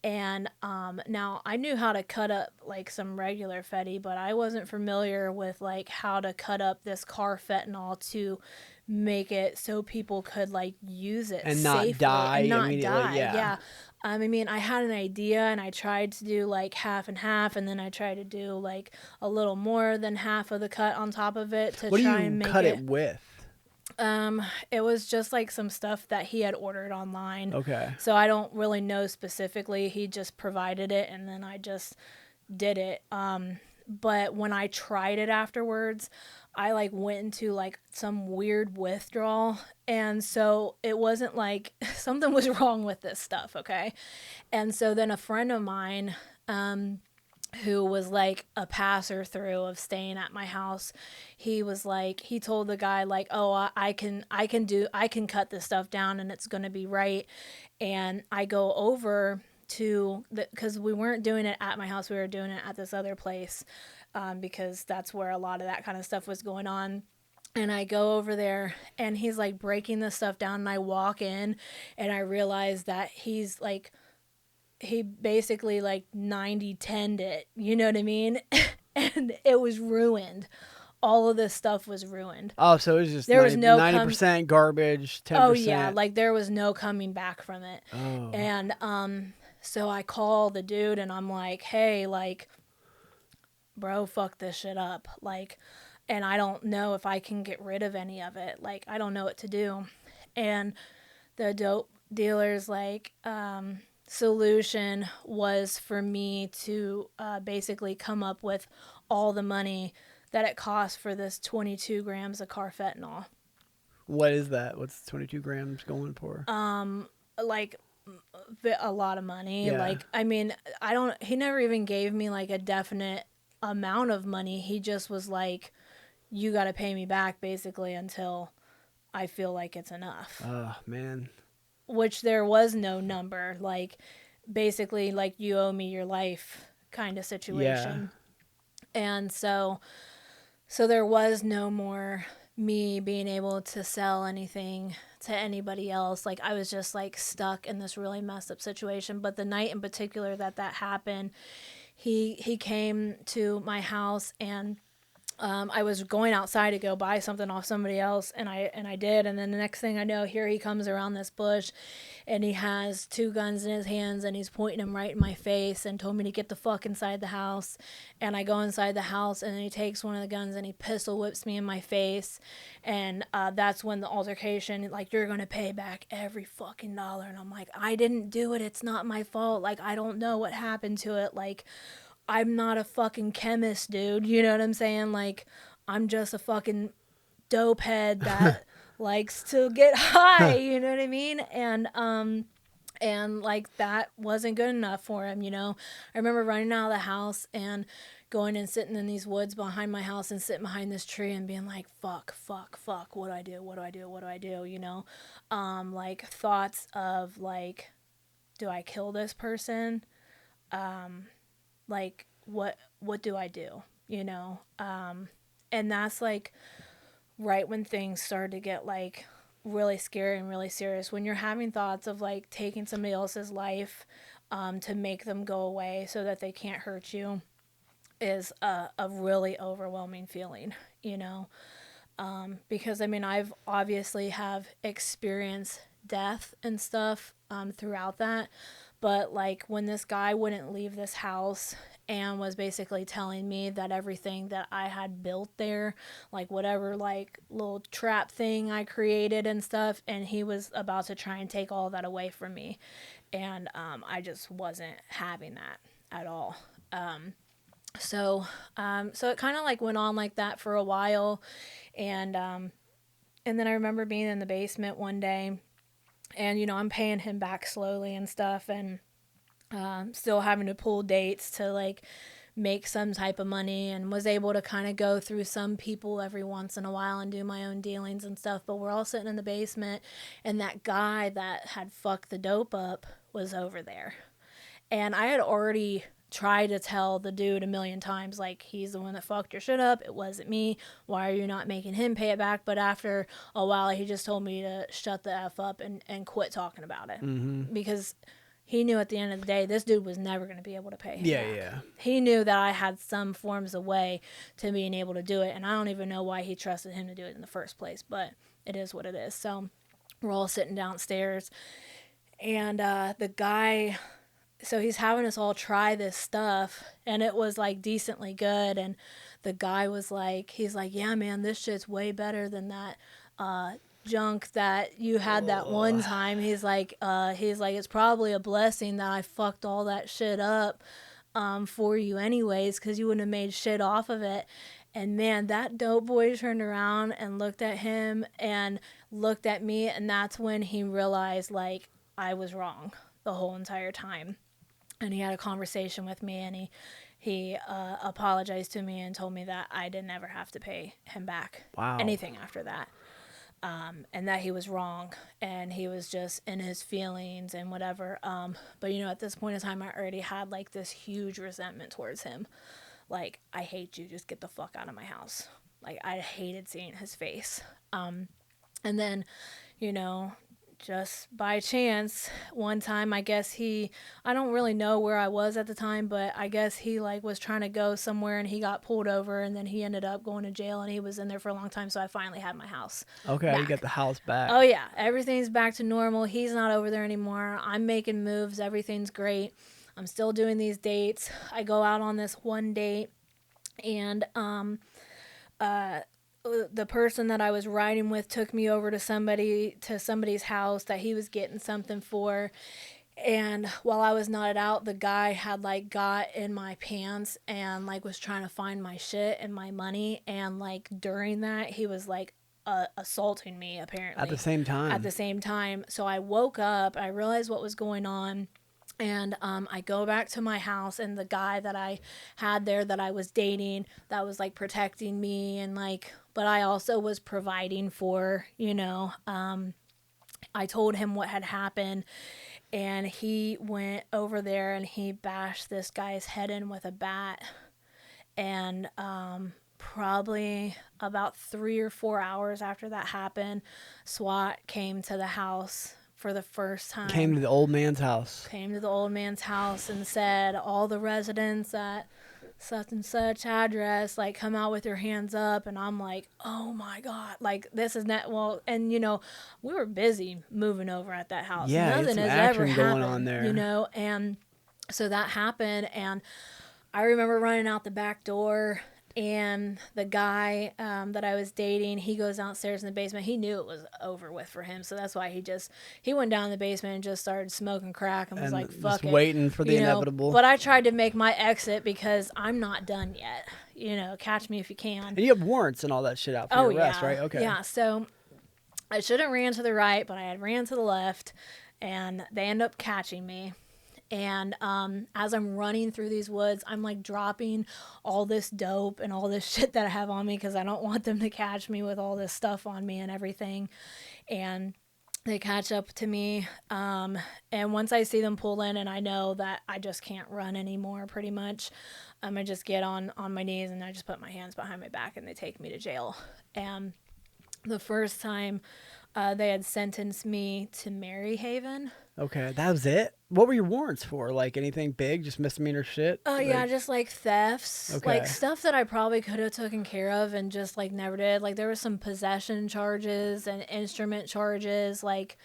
And now I knew how to cut up like some regular fetty, but I wasn't familiar with like how to cut up this carfentanil to make it so people could like use it and safely not die and not immediately. die. Yeah. I mean, I had an idea and I tried to do like half and half, and then I tried to do like a little more than half of the cut on top of it to What do try you and make cut it with? It was just like some stuff that he had ordered online. Okay. So I don't really know specifically. He just provided it and then I just did it. But when I tried it afterwards, I like went into like some weird withdrawal. And so it wasn't like something was wrong with this stuff. Okay. And so then a friend of mine, who was like a passer through of staying at my house, he was like, he told the guy like, oh, I can cut this stuff down and it's going to be right. And I go over to because we weren't doing it at my house, we were doing it at this other place, because that's where a lot of that kind of stuff was going on. And I go over there and he's like breaking this stuff down, and I walk in and I realize that he's like, he basically like 90-10'd it, you know what I mean? And it was ruined. All of this stuff was ruined. Oh, so it was just there was no 90% garbage, 10%. Oh yeah, like there was no coming back from it. Oh. And so I call the dude and I'm like, hey, like, bro, fuck this shit up. Like, and I don't know if I can get rid of any of it. Like, I don't know what to do. And the dope dealer's like, solution was for me to basically come up with all the money that it costs for this 22 grams of carfentanil. What is that? What's 22 grams going for? Like a lot of money. Yeah. Like, I mean, he never even gave me like a definite amount of money. He just was like, you got to pay me back basically until I feel like it's enough. Oh, man. Which there was no number, like basically like you owe me your life kind of situation. Yeah. And so there was no more me being able to sell anything to anybody else. Like I was just like stuck in this really messed up situation. But the night in particular that happened, he came to my house and I was going outside to go buy something off somebody else, and I did. And then the next thing I know, here he comes around this bush, and he has 2 guns in his hands, and he's pointing them right in my face, and told me to get the fuck inside the house. And I go inside the house, and then he takes one of the guns and he pistol whips me in my face, and that's when the altercation, like, you're gonna pay back every fucking dollar. And I'm like, I didn't do it. It's not my fault. Like, I don't know what happened to it. Like, I'm not a fucking chemist, dude. You know what I'm saying? Like, I'm just a fucking dope head that likes to get high. You know what I mean? And like, that wasn't good enough for him. You know, I remember running out of the house and going and sitting in these woods behind my house and sitting behind this tree and being like, fuck, what do I do? What do I do? What do I do? You know, like, thoughts of like, do I kill this person? Like, what do I do, you know? And that's like right when things started to get like really scary and really serious, when you're having thoughts of like taking somebody else's life, to make them go away so that they can't hurt you, is a really overwhelming feeling, you know? Because I mean, I've obviously have experienced death and stuff, throughout that. But like, when this guy wouldn't leave this house and was basically telling me that everything that I had built there, like whatever like little trap thing I created and stuff, and he was about to try and take all that away from me. And I just wasn't having that at all. So it kind of like went on like that for a while. And then I remember being in the basement one day, and, you know, I'm paying him back slowly and stuff, and still having to pull dates to like make some type of money, and was able to kind of go through some people every once in a while and do my own dealings and stuff. But we're all sitting in the basement, and that guy that had fucked the dope up was over there. And I had already tried to tell the dude a million times, like, he's the one that fucked your shit up. It wasn't me. Why are you not making him pay it back? But after a while, he just told me to shut the F up and quit talking about it. Mm-hmm. Because he knew at the end of the day, this dude was never going to be able to pay him back. Yeah. He knew that I had some forms of way to being able to do it. And I don't even know why he trusted him to do it in the first place. But it is what it is. So we're all sitting downstairs. And the guy, so he's having us all try this stuff, and it was like decently good. And the guy was like, he's like, yeah, man, this shit's way better than that junk that you had that one time. He's like, it's probably a blessing that I fucked all that shit up for you anyways, because you wouldn't have made shit off of it. And man, that dope boy turned around and looked at him and looked at me, and that's when he realized like I was wrong the whole entire time. And he had a conversation with me, and he apologized to me and told me that I didn't ever have to pay him back anything after that. And that he was wrong, and he was just in his feelings and whatever. But you know, at this point in time, I already had like this huge resentment towards him. Like, I hate you, just get the fuck out of my house. Like, I hated seeing his face. And then, you know, just by chance, one time, I guess I don't really know where I was at the time, but I guess he like was trying to go somewhere, and he got pulled over, and then he ended up going to jail, and he was in there for a long time. So I finally had my house Okay, you got the house back. Oh yeah, everything's back to normal. He's not over there anymore. I'm making moves. Everything's great. I'm still doing these dates. I go out on this one date, and the person that I was riding with took me over to somebody's house that he was getting something for. And while I was nodded out, the guy had like got in my pants and like was trying to find my shit and my money. And like during that, he was like assaulting me, apparently. At the same time. At the same time. So I woke up, I realized what was going on. And I go back to my house, and the guy that I had there that I was dating, that was like protecting me, and like, but I also was providing for, you know, I told him what had happened, and he went over there and he bashed this guy's head in with a bat. And probably about 3 or 4 hours after that happened, SWAT came to the house for the first time. Came to the old man's house. Came to the old man's house and said all the residents that such and such address, like come out with your hands up. And I'm like, oh my God, like this is not, well, and we were busy moving over at that house. Yeah, you had Nothing some has ever action going on happened, there. and so that happened. And I remember running out the back door, and the guy that I was dating, he goes downstairs in the basement. He knew it was over with for him, so that's why he went down in the basement and just started smoking crack and was like, And just fuck it. waiting for the inevitable. But I tried to make my exit because I'm not done yet. Catch me if you can. And you have warrants and all that shit out for your arrest, right? Okay. Yeah, so I should have ran to the right, but I had ran to the left, and they end up catching me. And as I'm running through these woods, I'm like dropping all this dope and all this shit that I have on me because I don't want them to catch me with all this stuff on me and everything. And they catch up to me. And once I see them pull in and I know that I just can't run anymore, pretty much, I just get on my knees and I just put my hands behind my back and they take me to jail. And the first time they had sentenced me to Maryhaven. Okay, that was it? What were your warrants for? Like anything big, just misdemeanor shit? Oh, yeah, just like thefts. Okay. Like stuff that I probably could have taken care of and just like never did. Like there was some possession charges and instrument charges, like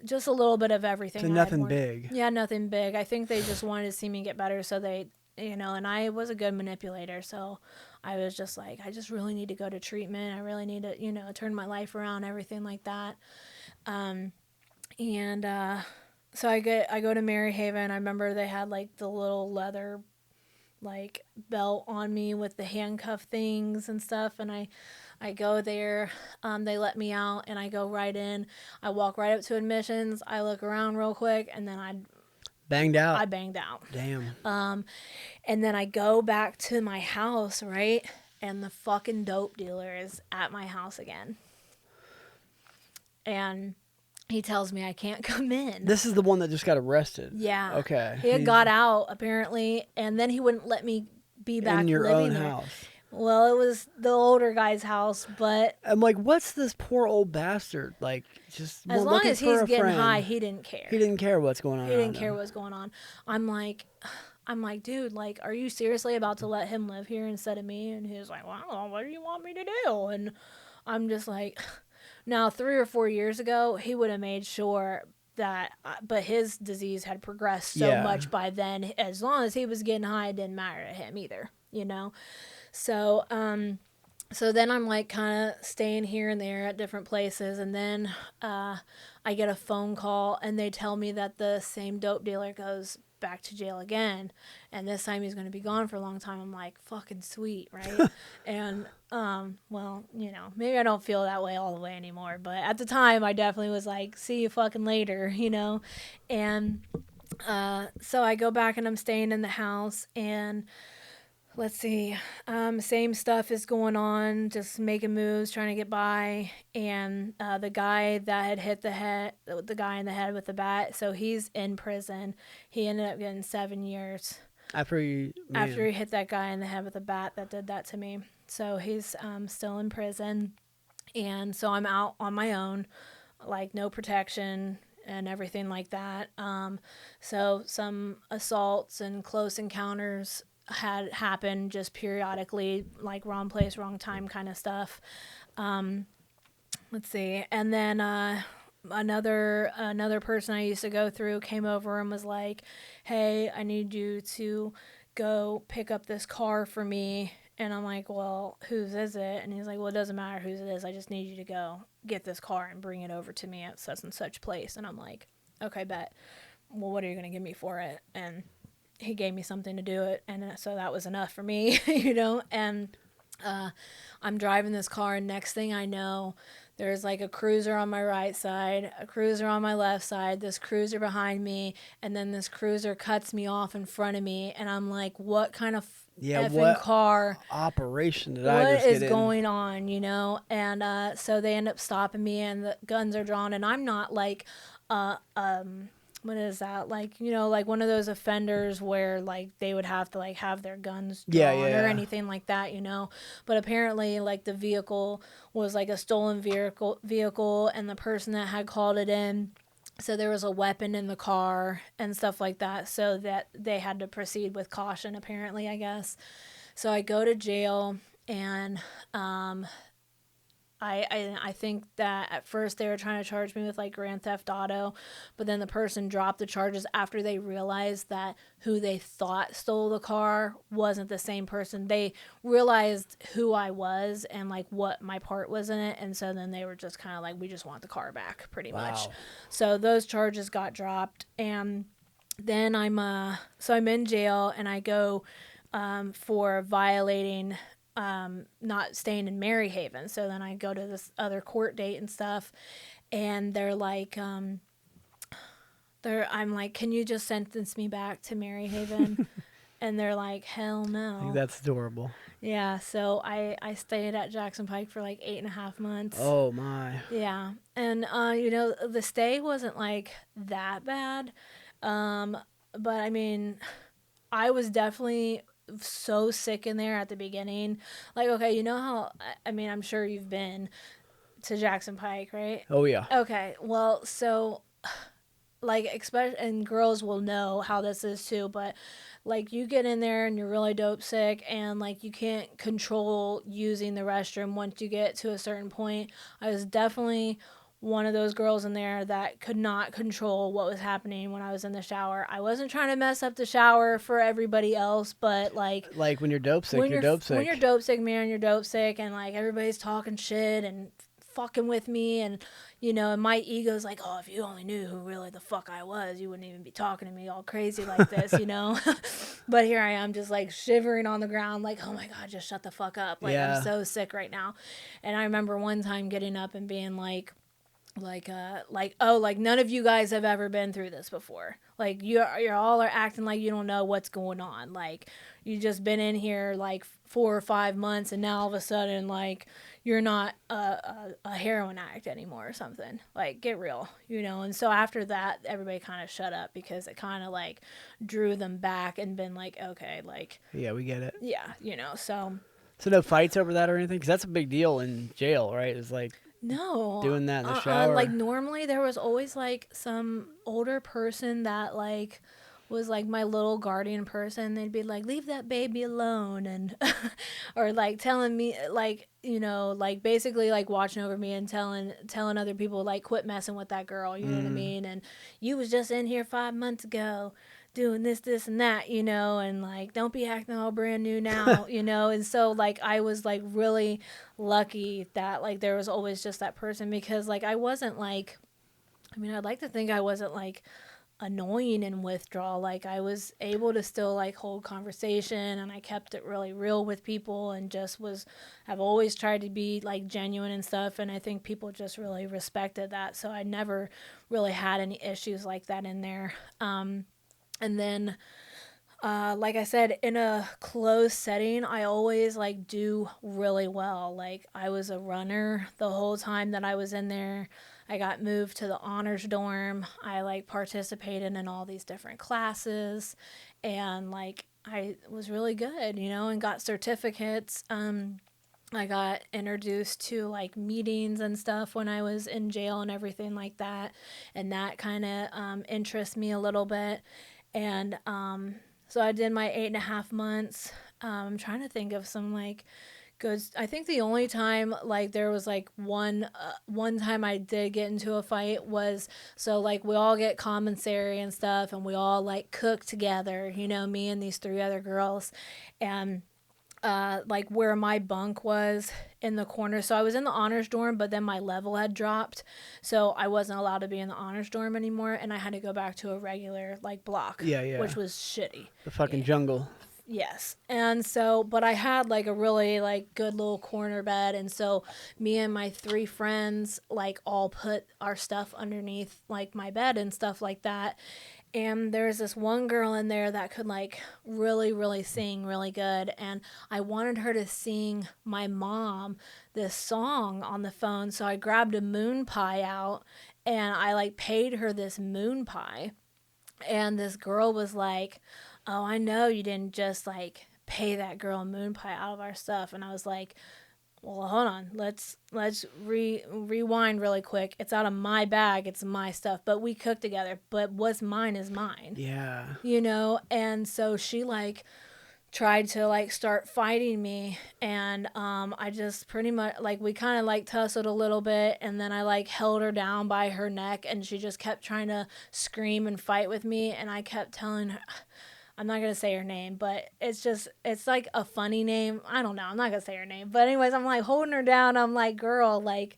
just a little bit of everything. So nothing big. Yeah, nothing big. I think they just wanted to see me get better, so they, and I was a good manipulator, so I was just like, I just really need to go to treatment. I really need to, turn my life around, everything like that. So I go to Maryhaven. I remember they had like the little leather like belt on me with the handcuff things and stuff, and I go there. They let me out and I go right in. I walk right up to admissions. I look around real quick and then I banged out. Damn. And then I go back to my house, right? And the fucking dope dealer is at my house again. And he tells me I can't come in. This is the one that just got arrested. Yeah. Okay. He had got out, apparently, and then he wouldn't let me be back in your living own there. house. Well, it was the older guy's house, but I'm like, what's this poor old bastard? Like, just as long as he's getting friend. high, he didn't care. He didn't care what's going on. He didn't care what's going on. I'm like, dude, like, are you seriously about to let him live here instead of me? And he was like, well, what do you want me to do? And I'm just like, now 3 or 4 years ago, he would have made sure that, but his disease had progressed so much by then. As long as he was getting high, it didn't matter to him either, So, so then I'm like kind of staying here and there at different places. And then I get a phone call and they tell me that the same dope dealer goes back to jail again. And this time he's going to be gone for a long time. I'm like, fucking sweet, right? And, well, maybe I don't feel that way all the way anymore. But at the time, I definitely was like, see you fucking later, And so I go back and I'm staying in the house and... Let's see. Same stuff is going on, just making moves, trying to get by. And the guy that had hit the guy in the head with the bat, so he's in prison. He ended up getting 7 years. After he hit that guy in the head with a bat that did that to me. So he's still in prison. And so I'm out on my own, like no protection and everything like that. So some assaults and close encounters had happened just periodically, like wrong place, wrong time kind of stuff. Let's see. And then another person I used to go through came over and was like, hey, I need you to go pick up this car for me. And I'm like, well, whose is it? And he's like, well, it doesn't matter whose it is. I just need you to go get this car and bring it over to me at such and such place. And I'm like, okay, bet. Well, what are you going to give me for it? And he gave me something to do it, and so that was enough for me, and I'm driving this car, and next thing I know, there's like a cruiser on my right side, a cruiser on my left side, this cruiser behind me, and then this cruiser cuts me off in front of me, and I'm like, what kind of effing car operation did I just get in? What is going on, And so they end up stopping me, and the guns are drawn, and I'm not like what is that? Like, like one of those offenders where like they would have to like have their guns drawn or anything like that, But apparently like the vehicle was like a stolen vehicle and the person that had called it in So there was a weapon in the car and stuff like that, so that they had to proceed with caution, apparently, I guess. So I go to jail, and I think that at first they were trying to charge me with like Grand Theft Auto, but then the person dropped the charges after they realized that who they thought stole the car wasn't the same person. They realized who I was and like what my part was in it, and so then they were just kind of like, we just want the car back, pretty much. Wow. So those charges got dropped, and then I'm in jail, and I go for violating not staying in Maryhaven. So then I go to this other court date and stuff, and I'm like, can you just sentence me back to Maryhaven? And they're like, hell I think no. that's adorable. Yeah, so I stayed at Jackson Pike for like 8.5 months. Oh my. Yeah, and the stay wasn't like that bad, but I mean, I was definitely so sick in there at the beginning. Like, okay, you know how, I mean, I'm sure you've been to Jackson Pike, right? Oh yeah. Okay, well, so like, especially, and girls will know how this is too, but like, you get in there and you're really dope sick, and like, you can't control using the restroom once you get to a certain point. I was definitely one of those girls in there that could not control what was happening when I was in the shower. I wasn't trying to mess up the shower for everybody else, but Like when you're dope sick, you're dope sick. when you're dope sick, man, you're dope sick, and like, everybody's talking shit and fucking with me, and and my ego's like, oh, if you only knew who really the fuck I was, you wouldn't even be talking to me all crazy like this. But here I am, just like shivering on the ground, like, oh my god, just shut the fuck up, like, Yeah. I'm so sick right now. And I remember one time getting up and being oh, like, none of you guys have ever been through this before. Like, you're all are acting like you don't know what's going on. Like, you just been in here like 4 or 5 months, and now all of a sudden, like, you're not a heroin addict anymore or something. Like, get real. And so after that, everybody kind of shut up, because it kind of like drew them back and been like, okay, like, Yeah, we get it. yeah, so. So no fights over that or anything? Because that's a big deal in jail, right? It's like No. doing that in the shower. Like, normally there was always like some older person that like was like my little guardian person. They'd be like, leave that baby alone, and or like telling me, like, like, basically like watching over me and telling other people, like, quit messing with that girl, you know what I mean? And you was just in here 5 months ago doing this and that, and like, don't be acting all brand new now, and so like, I was like really lucky that like there was always just that person, because like, I wasn't like, I mean, I'd like to think I wasn't like annoying and withdrawal. Like, I was able to still like hold conversation, and I kept it really real with people, and just I've always tried to be like genuine and stuff, and I think people just really respected that, so I never really had any issues like that in there. And then, like I said, in a closed setting, I always like do really well. Like, I was a runner the whole time that I was in there. I got moved to the honors dorm. I like participated in all these different classes, and like, I was really good, and got certificates. I got introduced to like meetings and stuff when I was in jail and everything like that, and that kind of interests me a little bit. And so I did my 8.5 months. I'm trying to think of some like good. I think the only time like there was like one time I did get into a fight was, so like, we all get commissary and stuff, and we all like cook together. Me and these 3 other girls, and like, where my bunk was in the corner. So I was in the honors dorm, but then my level had dropped, so I wasn't allowed to be in the honors dorm anymore, and I had to go back to a regular like block. Yeah. Which was shitty. The fucking jungle. Yes. And so, but I had like a really like good little corner bed, and so me and my 3 friends like all put our stuff underneath like my bed and stuff like that. And there's this one girl in there that could like really, really sing really good. And I wanted her to sing my mom this song on the phone. So I grabbed a moon pie out, and I like paid her this moon pie. And this girl was like, oh, I know you didn't just like pay that girl a moon pie out of our stuff. And I was like, well, hold on, let's rewind really quick. It's out of my bag, it's my stuff, but we cooked together, but what's mine is mine, Yeah. you know. And so she like tried to like start fighting me, and I just pretty much like we kind of like tussled a little bit, and then I like held her down by her neck, and she just kept trying to scream and fight with me, and I kept telling her, I'm not gonna say her name, but it's like a funny name. I don't know. I'm not gonna say her name, but anyways, I'm like holding her down. I'm like, girl, like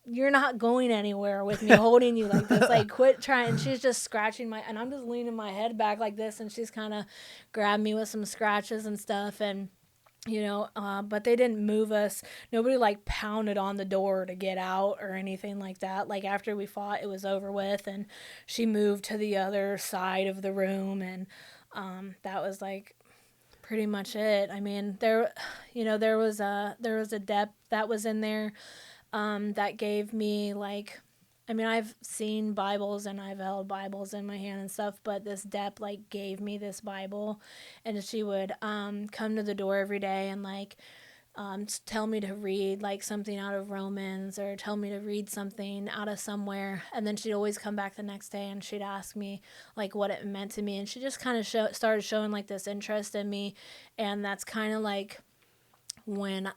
you're not going anywhere with me holding you like this. Like quit trying. And she's just scratching and I'm just leaning my head back like this, and she's kind of grabbed me with some scratches and stuff, and but they didn't move us. Nobody like pounded on the door to get out or anything like that. Like after we fought, it was over with, and she moved to the other side of the room, and that was like pretty much it. I mean, there was a depth that was in there that gave me like, I mean, I've seen Bibles and I've held Bibles in my hand and stuff, but this Dep like gave me this Bible, and she would come to the door every day and like tell me to read like something out of Romans or tell me to read something out of somewhere, and then she'd always come back the next day and she'd ask me like what it meant to me, and she just kind of started showing like this interest in me, and that's kind of like when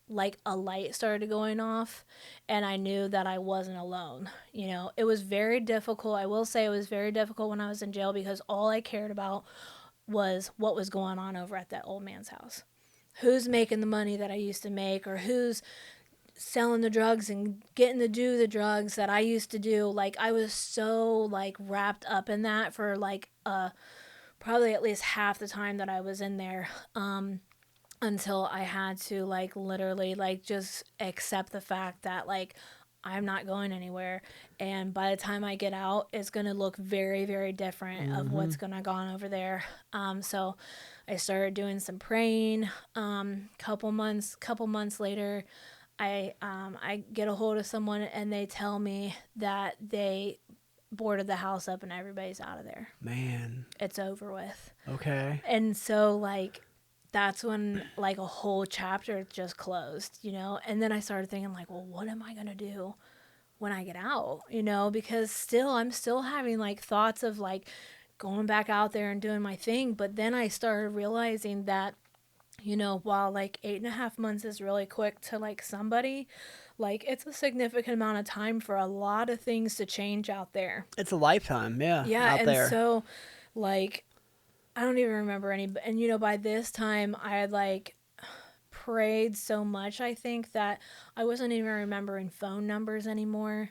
like a light started going off, and I knew that I wasn't alone. It was very difficult. I will say it was very difficult when I was in jail, because all I cared about was what was going on over at that old man's house. Who's making the money that I used to make, or who's selling the drugs and getting to do the drugs that I used to do. Like I was so like wrapped up in that for like probably at least half the time that I was in there. Until I had to like literally like just accept the fact that like I'm not going anywhere, and by the time I get out, it's gonna look very, very different of what's gonna go on over there. So I started doing some praying. Couple months later, I get a hold of someone, and they tell me that they boarded the house up and everybody's out of there. Man. It's over with. Okay. And so like that's when like a whole chapter just closed, and then I started thinking like, well, what am I going to do when I get out, because I'm still having like thoughts of like going back out there and doing my thing. But then I started realizing that, while like 8.5 months is really quick to like somebody, like it's a significant amount of time for a lot of things to change out there. It's a lifetime, yeah, Yeah. out And there. so like I don't even remember any, and by this time I had like prayed so much, I think, that I wasn't even remembering phone numbers anymore.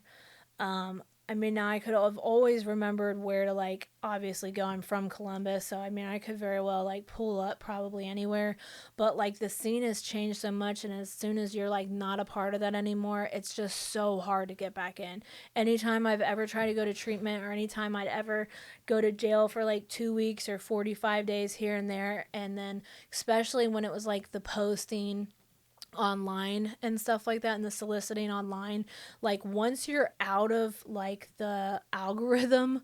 I mean, now I could have always remembered where to like obviously go. I'm from Columbus, so I mean I could very well like pull up probably anywhere, but like the scene has changed so much, and as soon as you're like not a part of that anymore, it's just so hard to get back in. Anytime I've ever tried to go to treatment, or anytime I'd ever go to jail for like 2 weeks or 45 days here and there, and then especially when it was like the posting online and stuff like that, and the soliciting online, like once you're out of like the algorithm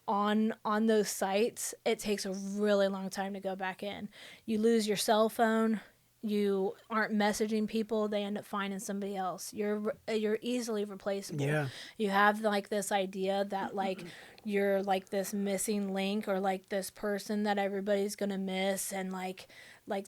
on those sites, it takes a really long time to go back in. You lose your cell phone, you aren't messaging people, they end up finding somebody else. You're easily replaceable. Yeah. You have like this idea that like you're like this missing link, or like this person that everybody's gonna miss, and like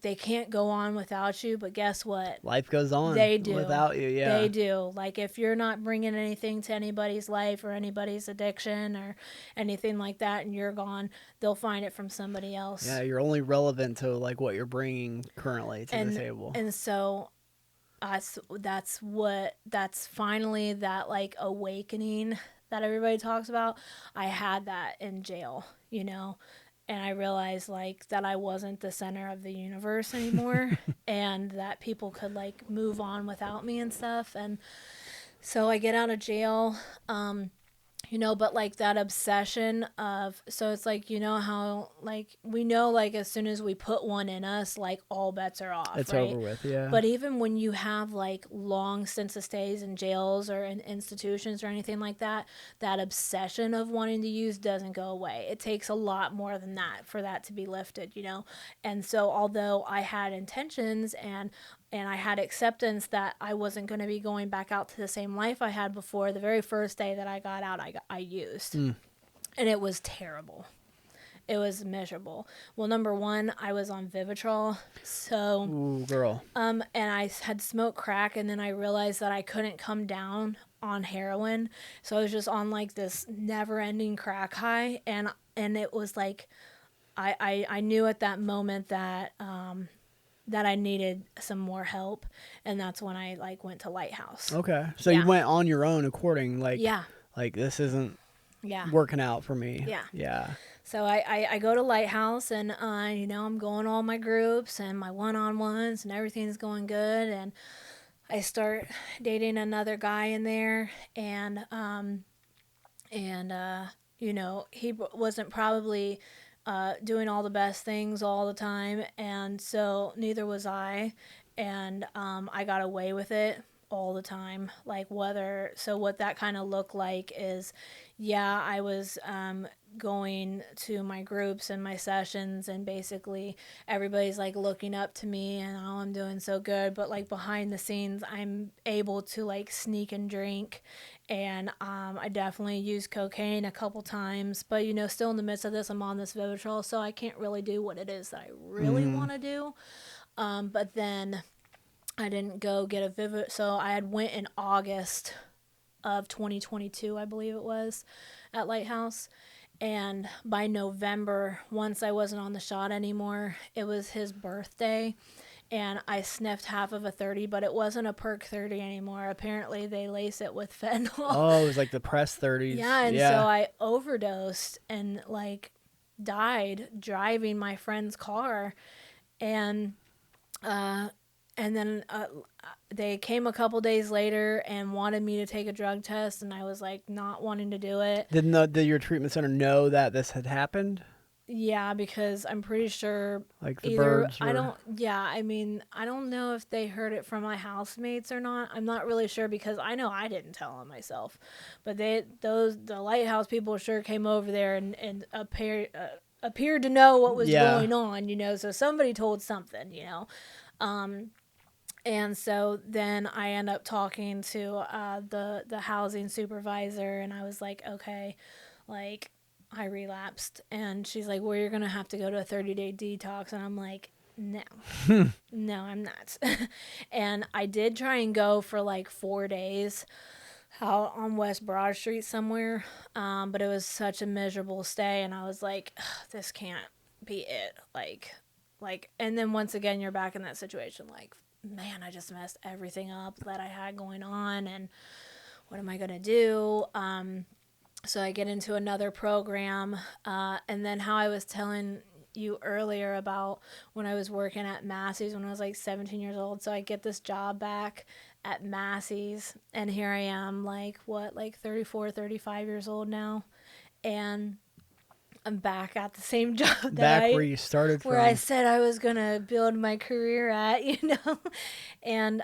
they can't go on without you. But guess what? Life goes on They do. without you, yeah. They do. Like if you're not bringing anything to anybody's life or anybody's addiction or anything like that, and you're gone, they'll find it from somebody else. Yeah, you're only relevant to like what you're bringing currently to the table. And so that's finally that like awakening that everybody talks about. I had that in jail, and I realized like that I wasn't the center of the universe anymore, and that people could like move on without me and stuff. And so I get out of jail, but like that obsession of, so it's like, how like we know like as soon as we put one in us, like all bets are off. It's right? over with, yeah. But even when you have like long stints of stays in jails or in institutions or anything like that, that obsession of wanting to use doesn't go away. It takes a lot more than that for that to be lifted, And so although I had intentions and I had acceptance that I wasn't going to be going back out to the same life I had before. The very first day that I got out, I used. And it was terrible. It was miserable. Well, number one, I was on Vivitrol. So, Ooh, girl. and I had smoked crack, and then I realized that I couldn't come down on heroin. So I was just on like this never ending crack high. And it was like, I knew at that moment that, that I needed some more help, and that's when I like went to Lighthouse. Okay. So Yeah. you went on your own according, like, Yeah. like this isn't Yeah. working out for me. Yeah. Yeah. So I go to Lighthouse, and you know, I'm going all my groups and my one-on-ones, and everything's going good, and I start dating another guy in there, and you know, he wasn't probably doing all the best things all the time, and so neither was I, and I got away with it all the time. Like what that kind of looked like is, yeah, I was going to my groups and my sessions, and basically everybody's like looking up to me, and oh, I'm doing so good, but like behind the scenes I'm able to like sneak and drink, and I definitely used cocaine a couple times, but you know, still in the midst of this, I'm on this Vivitrol, so I can't really do what it is that I really want to do. But then I didn't go get a Vivitrol, so I had went in August of 2022, I believe it was, at Lighthouse. And by November, once I wasn't on the shot anymore, it was his birthday, and I sniffed half of a 30, but it wasn't a perk 30 anymore. Apparently, they lace it with fentanyl. Oh, it was like the press 30s. Yeah, and so I overdosed and like died driving my friend's car, and then they came a couple days later and wanted me to take a drug test, and I was like not wanting to do it. Did your treatment center know that this had happened? Yeah, because I'm pretty sure Like the either birds were... I mean, I don't know if they heard it from my housemates or not. I'm not really sure, because I know I didn't tell them myself. But the Lighthouse people sure came over there and appeared to know what was going on, you know. So somebody told something, you know. And so then I end up talking to the housing supervisor, and I was like, okay, like, I relapsed, and she's like, well, you're gonna have to go to a 30-day detox, and I'm like, no. No, I'm not. And I did try and go for like 4 days out on West Broad Street somewhere, but it was such a miserable stay, and I was like, this can't be it, like, and then once again you're back in that situation, like, man, I just messed everything up that I had going on, and what am I gonna do? So I get into another program, and then how I was telling you earlier about when I was working at Massey's when I was like 17 years old. So I get this job back at Massey's, and here I am, like 34, 35 years old now, and I'm back at the same job where you started from. Where I said I was going to build my career at, you know. And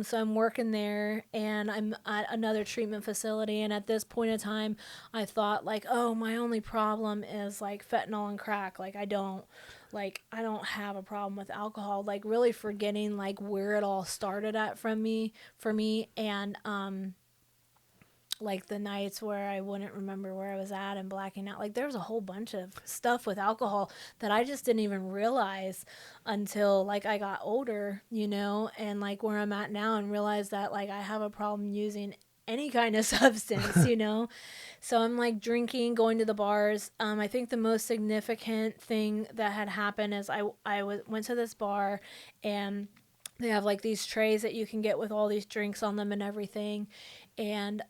so I'm working there, and I'm at another treatment facility, and at this point in time I thought like, oh, my only problem is like fentanyl and crack. Like I don't have a problem with alcohol, like really forgetting like where it all started at for me, and like the nights where I wouldn't remember where I was at and blacking out. Like there was a whole bunch of stuff with alcohol that I just didn't even realize until like I got older, you know, and like where I'm at now, and realize that like I have a problem using any kind of substance, you know. So I'm like drinking, going to the bars. I think the most significant thing that had happened is I went to this bar, and they have like these trays that you can get with all these drinks on them and everything. And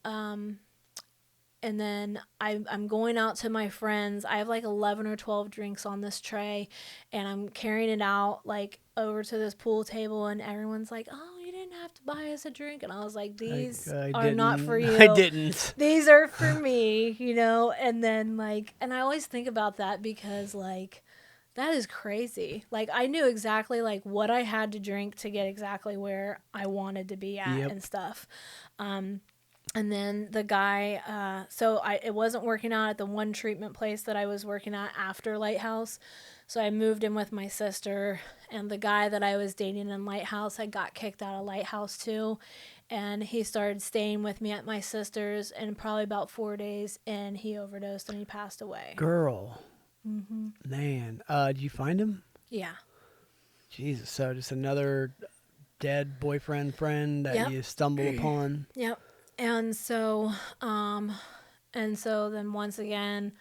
then I'm going out to my friends. I have like 11 or 12 drinks on this tray, and I'm carrying it out like over to this pool table, and everyone's like, oh, you didn't have to buy us a drink. And I was like, these are not for you. I didn't. These are for me, you know. And then like, and I always think about that, because like, that is crazy. Like I knew exactly like what I had to drink to get exactly where I wanted to be at and stuff. And then the guy, it wasn't working out at the one treatment place that I was working at after Lighthouse. So I moved in with my sister, and the guy that I was dating in Lighthouse had got kicked out of Lighthouse too. And he started staying with me at my sister's, and probably about 4 days in, he overdosed and he passed away. Girl. Man. Did you find him? Yeah. Jesus. So just another dead boyfriend friend that Yep. you stumble upon. Yep. And so, then once again,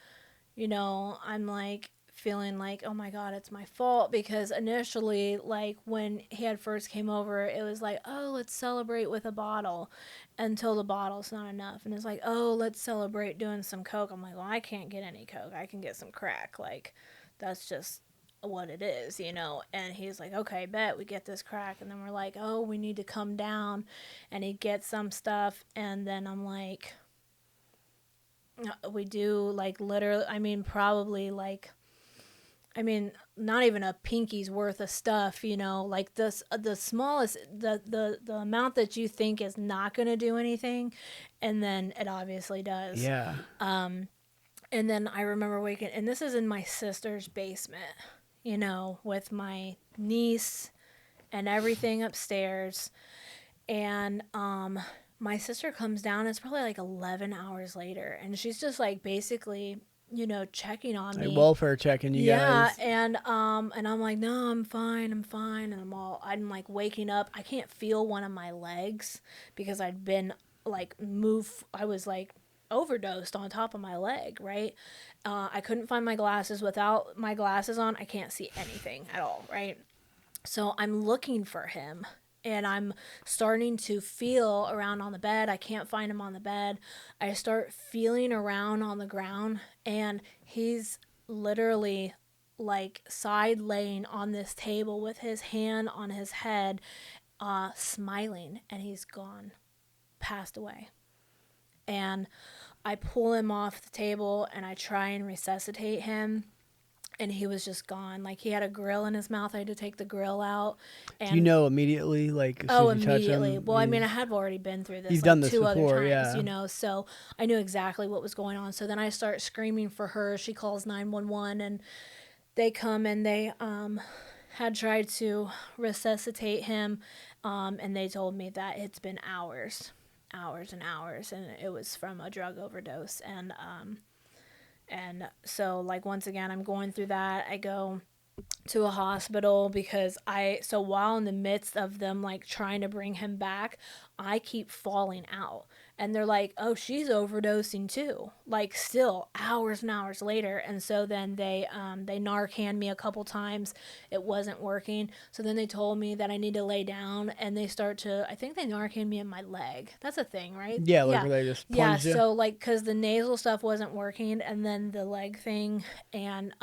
I'm like feeling like, oh my God, it's my fault, because initially, like when he had first came over, it was like, oh, let's celebrate with a bottle, until the bottle's not enough. And it's like, oh, let's celebrate doing some coke. I'm like, well, I can't get any coke. I can get some crack. Like, that's just what it is, And he's like, okay, bet, we get this crack. And then we're like, oh, we need to come down. And he gets some stuff. And then I'm like, we do, like, literally, probably, like, not even a pinky's worth of stuff, like this, the smallest, the amount that you think is not going to do anything. And then it obviously does. Yeah. And then I remember waking, and this is in my sister's basement, with my niece and everything upstairs. And my sister comes down. It's probably like 11 hours later, and she's just like basically, checking on me, welfare checking you guys. And I'm like, no, I'm fine, and I'm like waking up. I can't feel one of my legs because I'd been like I was like overdosed on top of my leg, right? I couldn't find my glasses. Without my glasses on, I can't see anything at all, right? So I'm looking for him, and I'm starting to feel around on the bed. I can't find him on the bed. I start feeling around on the ground, and he's literally like side laying on this table with his hand on his head, smiling, and he's gone, passed away. And I pull him off the table and I try and resuscitate him, and he was just gone. Like, he had a grill in his mouth. I had to take the grill out. And do you know immediately, like, as soon as you immediately. touch him? Well, I have already been through this. You've like done this two before, other times, yeah. So I knew exactly what was going on. So then I start screaming for her. She calls 911, and they come, and they had tried to resuscitate him, and they told me that it's been hours and hours, and it was from a drug overdose. And so, like, once again, I'm going through that. I go to a hospital because so while in the midst of them, like, trying to bring him back, I keep falling out. And they're like, oh, she's overdosing too. Like, still hours and hours later. And so then they Narcan me a couple times. It wasn't working. So then they told me that I need to lay down, and I think they Narcan me in my leg. That's a thing, right? Yeah, like where they just plunge you. So, like, because the nasal stuff wasn't working, and then the leg thing, and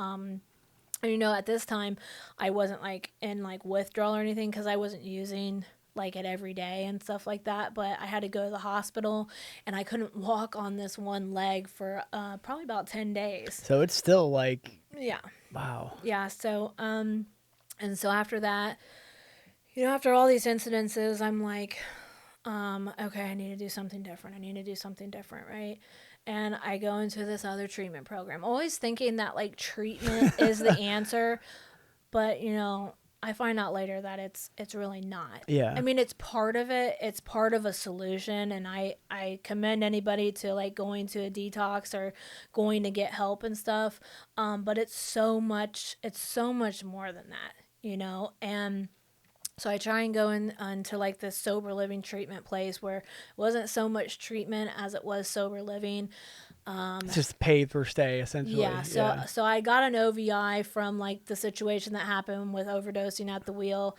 at this time, I wasn't like in like withdrawal or anything because I wasn't using like it every day and stuff like that. But I had to go to the hospital, and I couldn't walk on this one leg for probably about 10 days. So it's still like, yeah, wow. Yeah. So and so after that, after all these incidences, I'm like, okay, I need to do something different, right? And I go into this other treatment program, always thinking that like treatment is the answer, but I find out later that it's really not. Yeah. It's part of it. It's part of a solution, and I commend anybody to like going to a detox or going to get help and stuff. But it's so much more than that, and so I try and go into like this sober living treatment place where it wasn't so much treatment as it was sober living. It's just paid for stay, essentially. Yeah. So I got an OVI from like the situation that happened with overdosing at the wheel.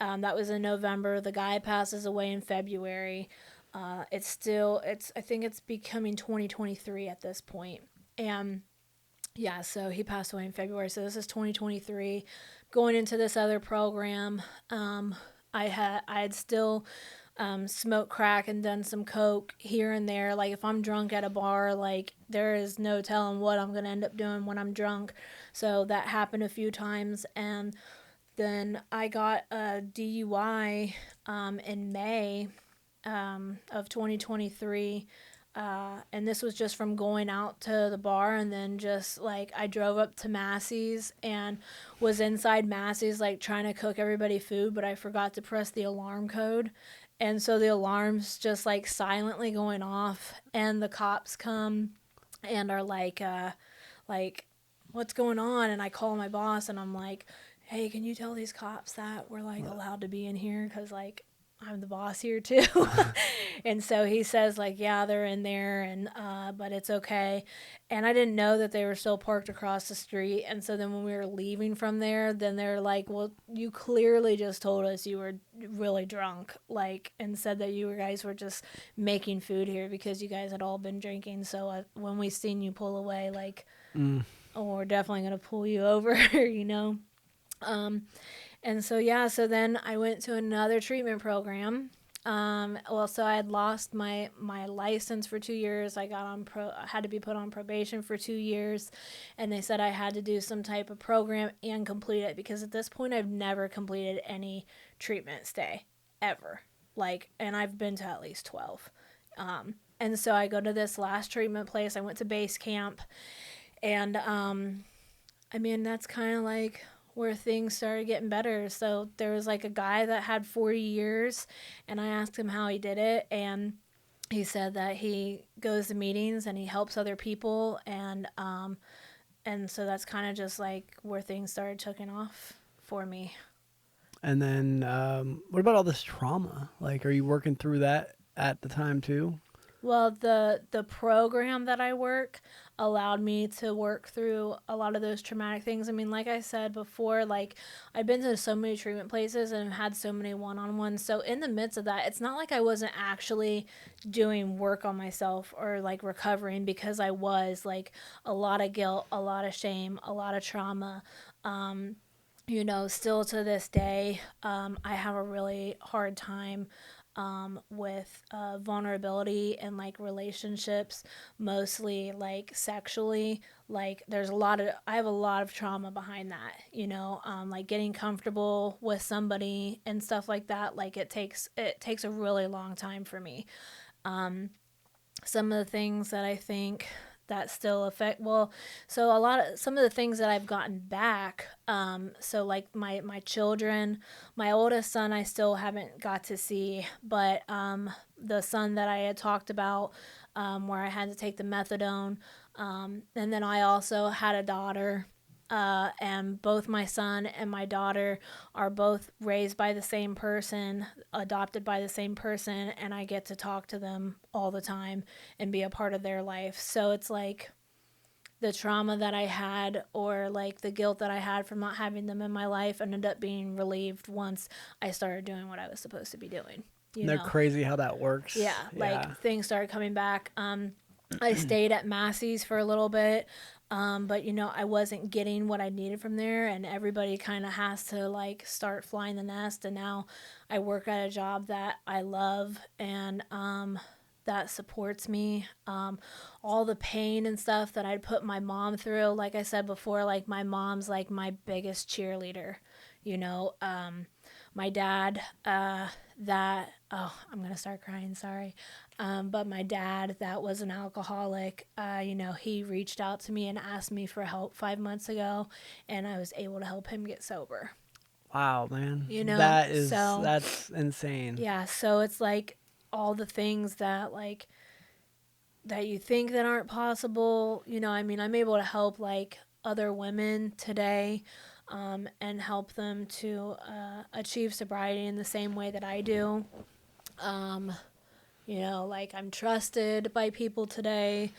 That was in November. The guy passes away in February. I think it's becoming 2023 at this point. And yeah, so he passed away in February. So this is 2023. Going into this other program, I had still smoked crack and done some coke here and there. Like, if I'm drunk at a bar, like, there is no telling what I'm going to end up doing when I'm drunk. So that happened a few times. And then I got a DUI in May of 2023. And this was just from going out to the bar, and then just like I drove up to Massey's and was inside Massey's like trying to cook everybody food, but I forgot to press the alarm code. And so the alarm's just like silently going off, and the cops come and are like, what's going on? And I call my boss and I'm like, hey, can you tell these cops that we're like allowed to be in here? Cause like I'm the boss here too. And so he says like, yeah, they're in there, and but it's okay. And I didn't know that they were still parked across the street. And so then when we were leaving from there, then they're like, well, you clearly just told us you were really drunk, like, and said that you guys were just making food here because you guys had all been drinking. So when we seen you pull away, like, oh, we're definitely gonna pull you over, you know. And so yeah, so then I went to another treatment program. Well, so I had lost my license for 2 years. I had to be put on probation for 2 years, and they said I had to do some type of program and complete it, because at this point I've never completed any treatment stay ever. Like, and I've been to at least 12. And so I go to this last treatment place. I went to base camp, and I mean, that's kind of like where things started getting better. So there was like a guy that had 40 years, and I asked him how he did it, and he said that he goes to meetings and he helps other people, and so that's kind of just like where things started taking off for me. And then, what about all this trauma? Like, are you working through that at the time too? Well, the program that I work allowed me to work through a lot of those traumatic things. I mean, like I said before, like I've been to so many treatment places and had so many one-on-ones. So in the midst of that, it's not like I wasn't actually doing work on myself or like recovering, because I was like a lot of guilt, a lot of shame, a lot of trauma. You know, still to this day, I have a really hard time with vulnerability and like relationships, mostly like sexually. Like I have a lot of trauma behind that, you know, like getting comfortable with somebody and stuff like that. Like it takes a really long time for me. Some of the things that I think that still affect, well, so some of the things that I've gotten back, so like my children, my oldest son I still haven't got to see, but the son that I had talked about, where I had to take the methadone, and then I also had a daughter, and both my son and my daughter are both raised by the same person, adopted by the same person, and I get to talk to them all the time and be a part of their life. So it's like the trauma that I had, or like the guilt that I had from not having them in my life, ended up being relieved once I started doing what I was supposed to be doing. You Isn't that know? crazy how that works? Yeah, Yeah. like things started coming back. I stayed at Massey's for a little bit, but you know, I wasn't getting what I needed from there, and everybody kind of has to like start flying the nest. And now I work at a job that I love, and that supports me. All the pain and stuff that I'd put my mom through, like I said before, like my mom's like my biggest cheerleader. You know, my dad, that, oh, I'm gonna start crying, sorry, but my dad, that was an alcoholic, you know, he reached out to me and asked me for help 5 months ago, and I was able to help him get sober. Wow, man. You know, That's insane. yeah, so it's like all the things that like that you think that aren't possible, you know. I mean, I'm able to help like other women today, and help them to achieve sobriety in the same way that I do. Um, you know, like I'm trusted by people today,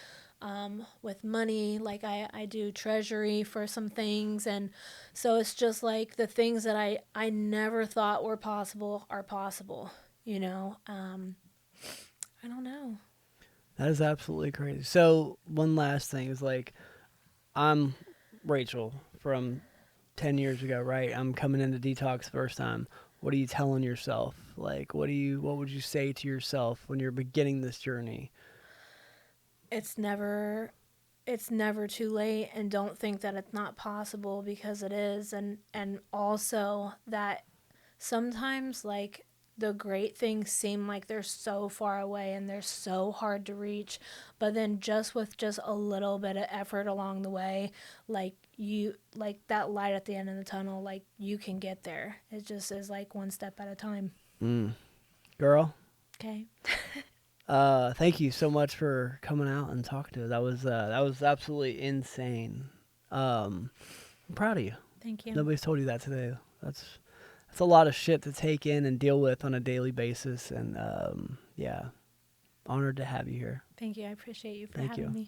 with money. Like I do treasury for some things. And so it's just like the things that I never thought were possible are possible, you know. I don't know. That is absolutely crazy. So one last thing is like, I'm Rachel from 10 years ago, right? I'm coming into detox first time. What are you telling yourself? Like, what would you say to yourself when you're beginning this journey? It's never it's never too late, and don't think that it's not possible, because it is. And also that sometimes like the great things seem like they're so far away and they're so hard to reach, but then just with just a little bit of effort along the way, like you, like that light at the end of the tunnel, like you can get there. It just is like one step at a time. Girl, Okay. thank you so much for coming out and talking to us. That was absolutely insane. I'm proud of you. Thank you. Nobody's told you that today. That's a lot of shit to take in and deal with on a daily basis, and yeah, honored to have you here. Thank you. I appreciate you for Thank having you. me.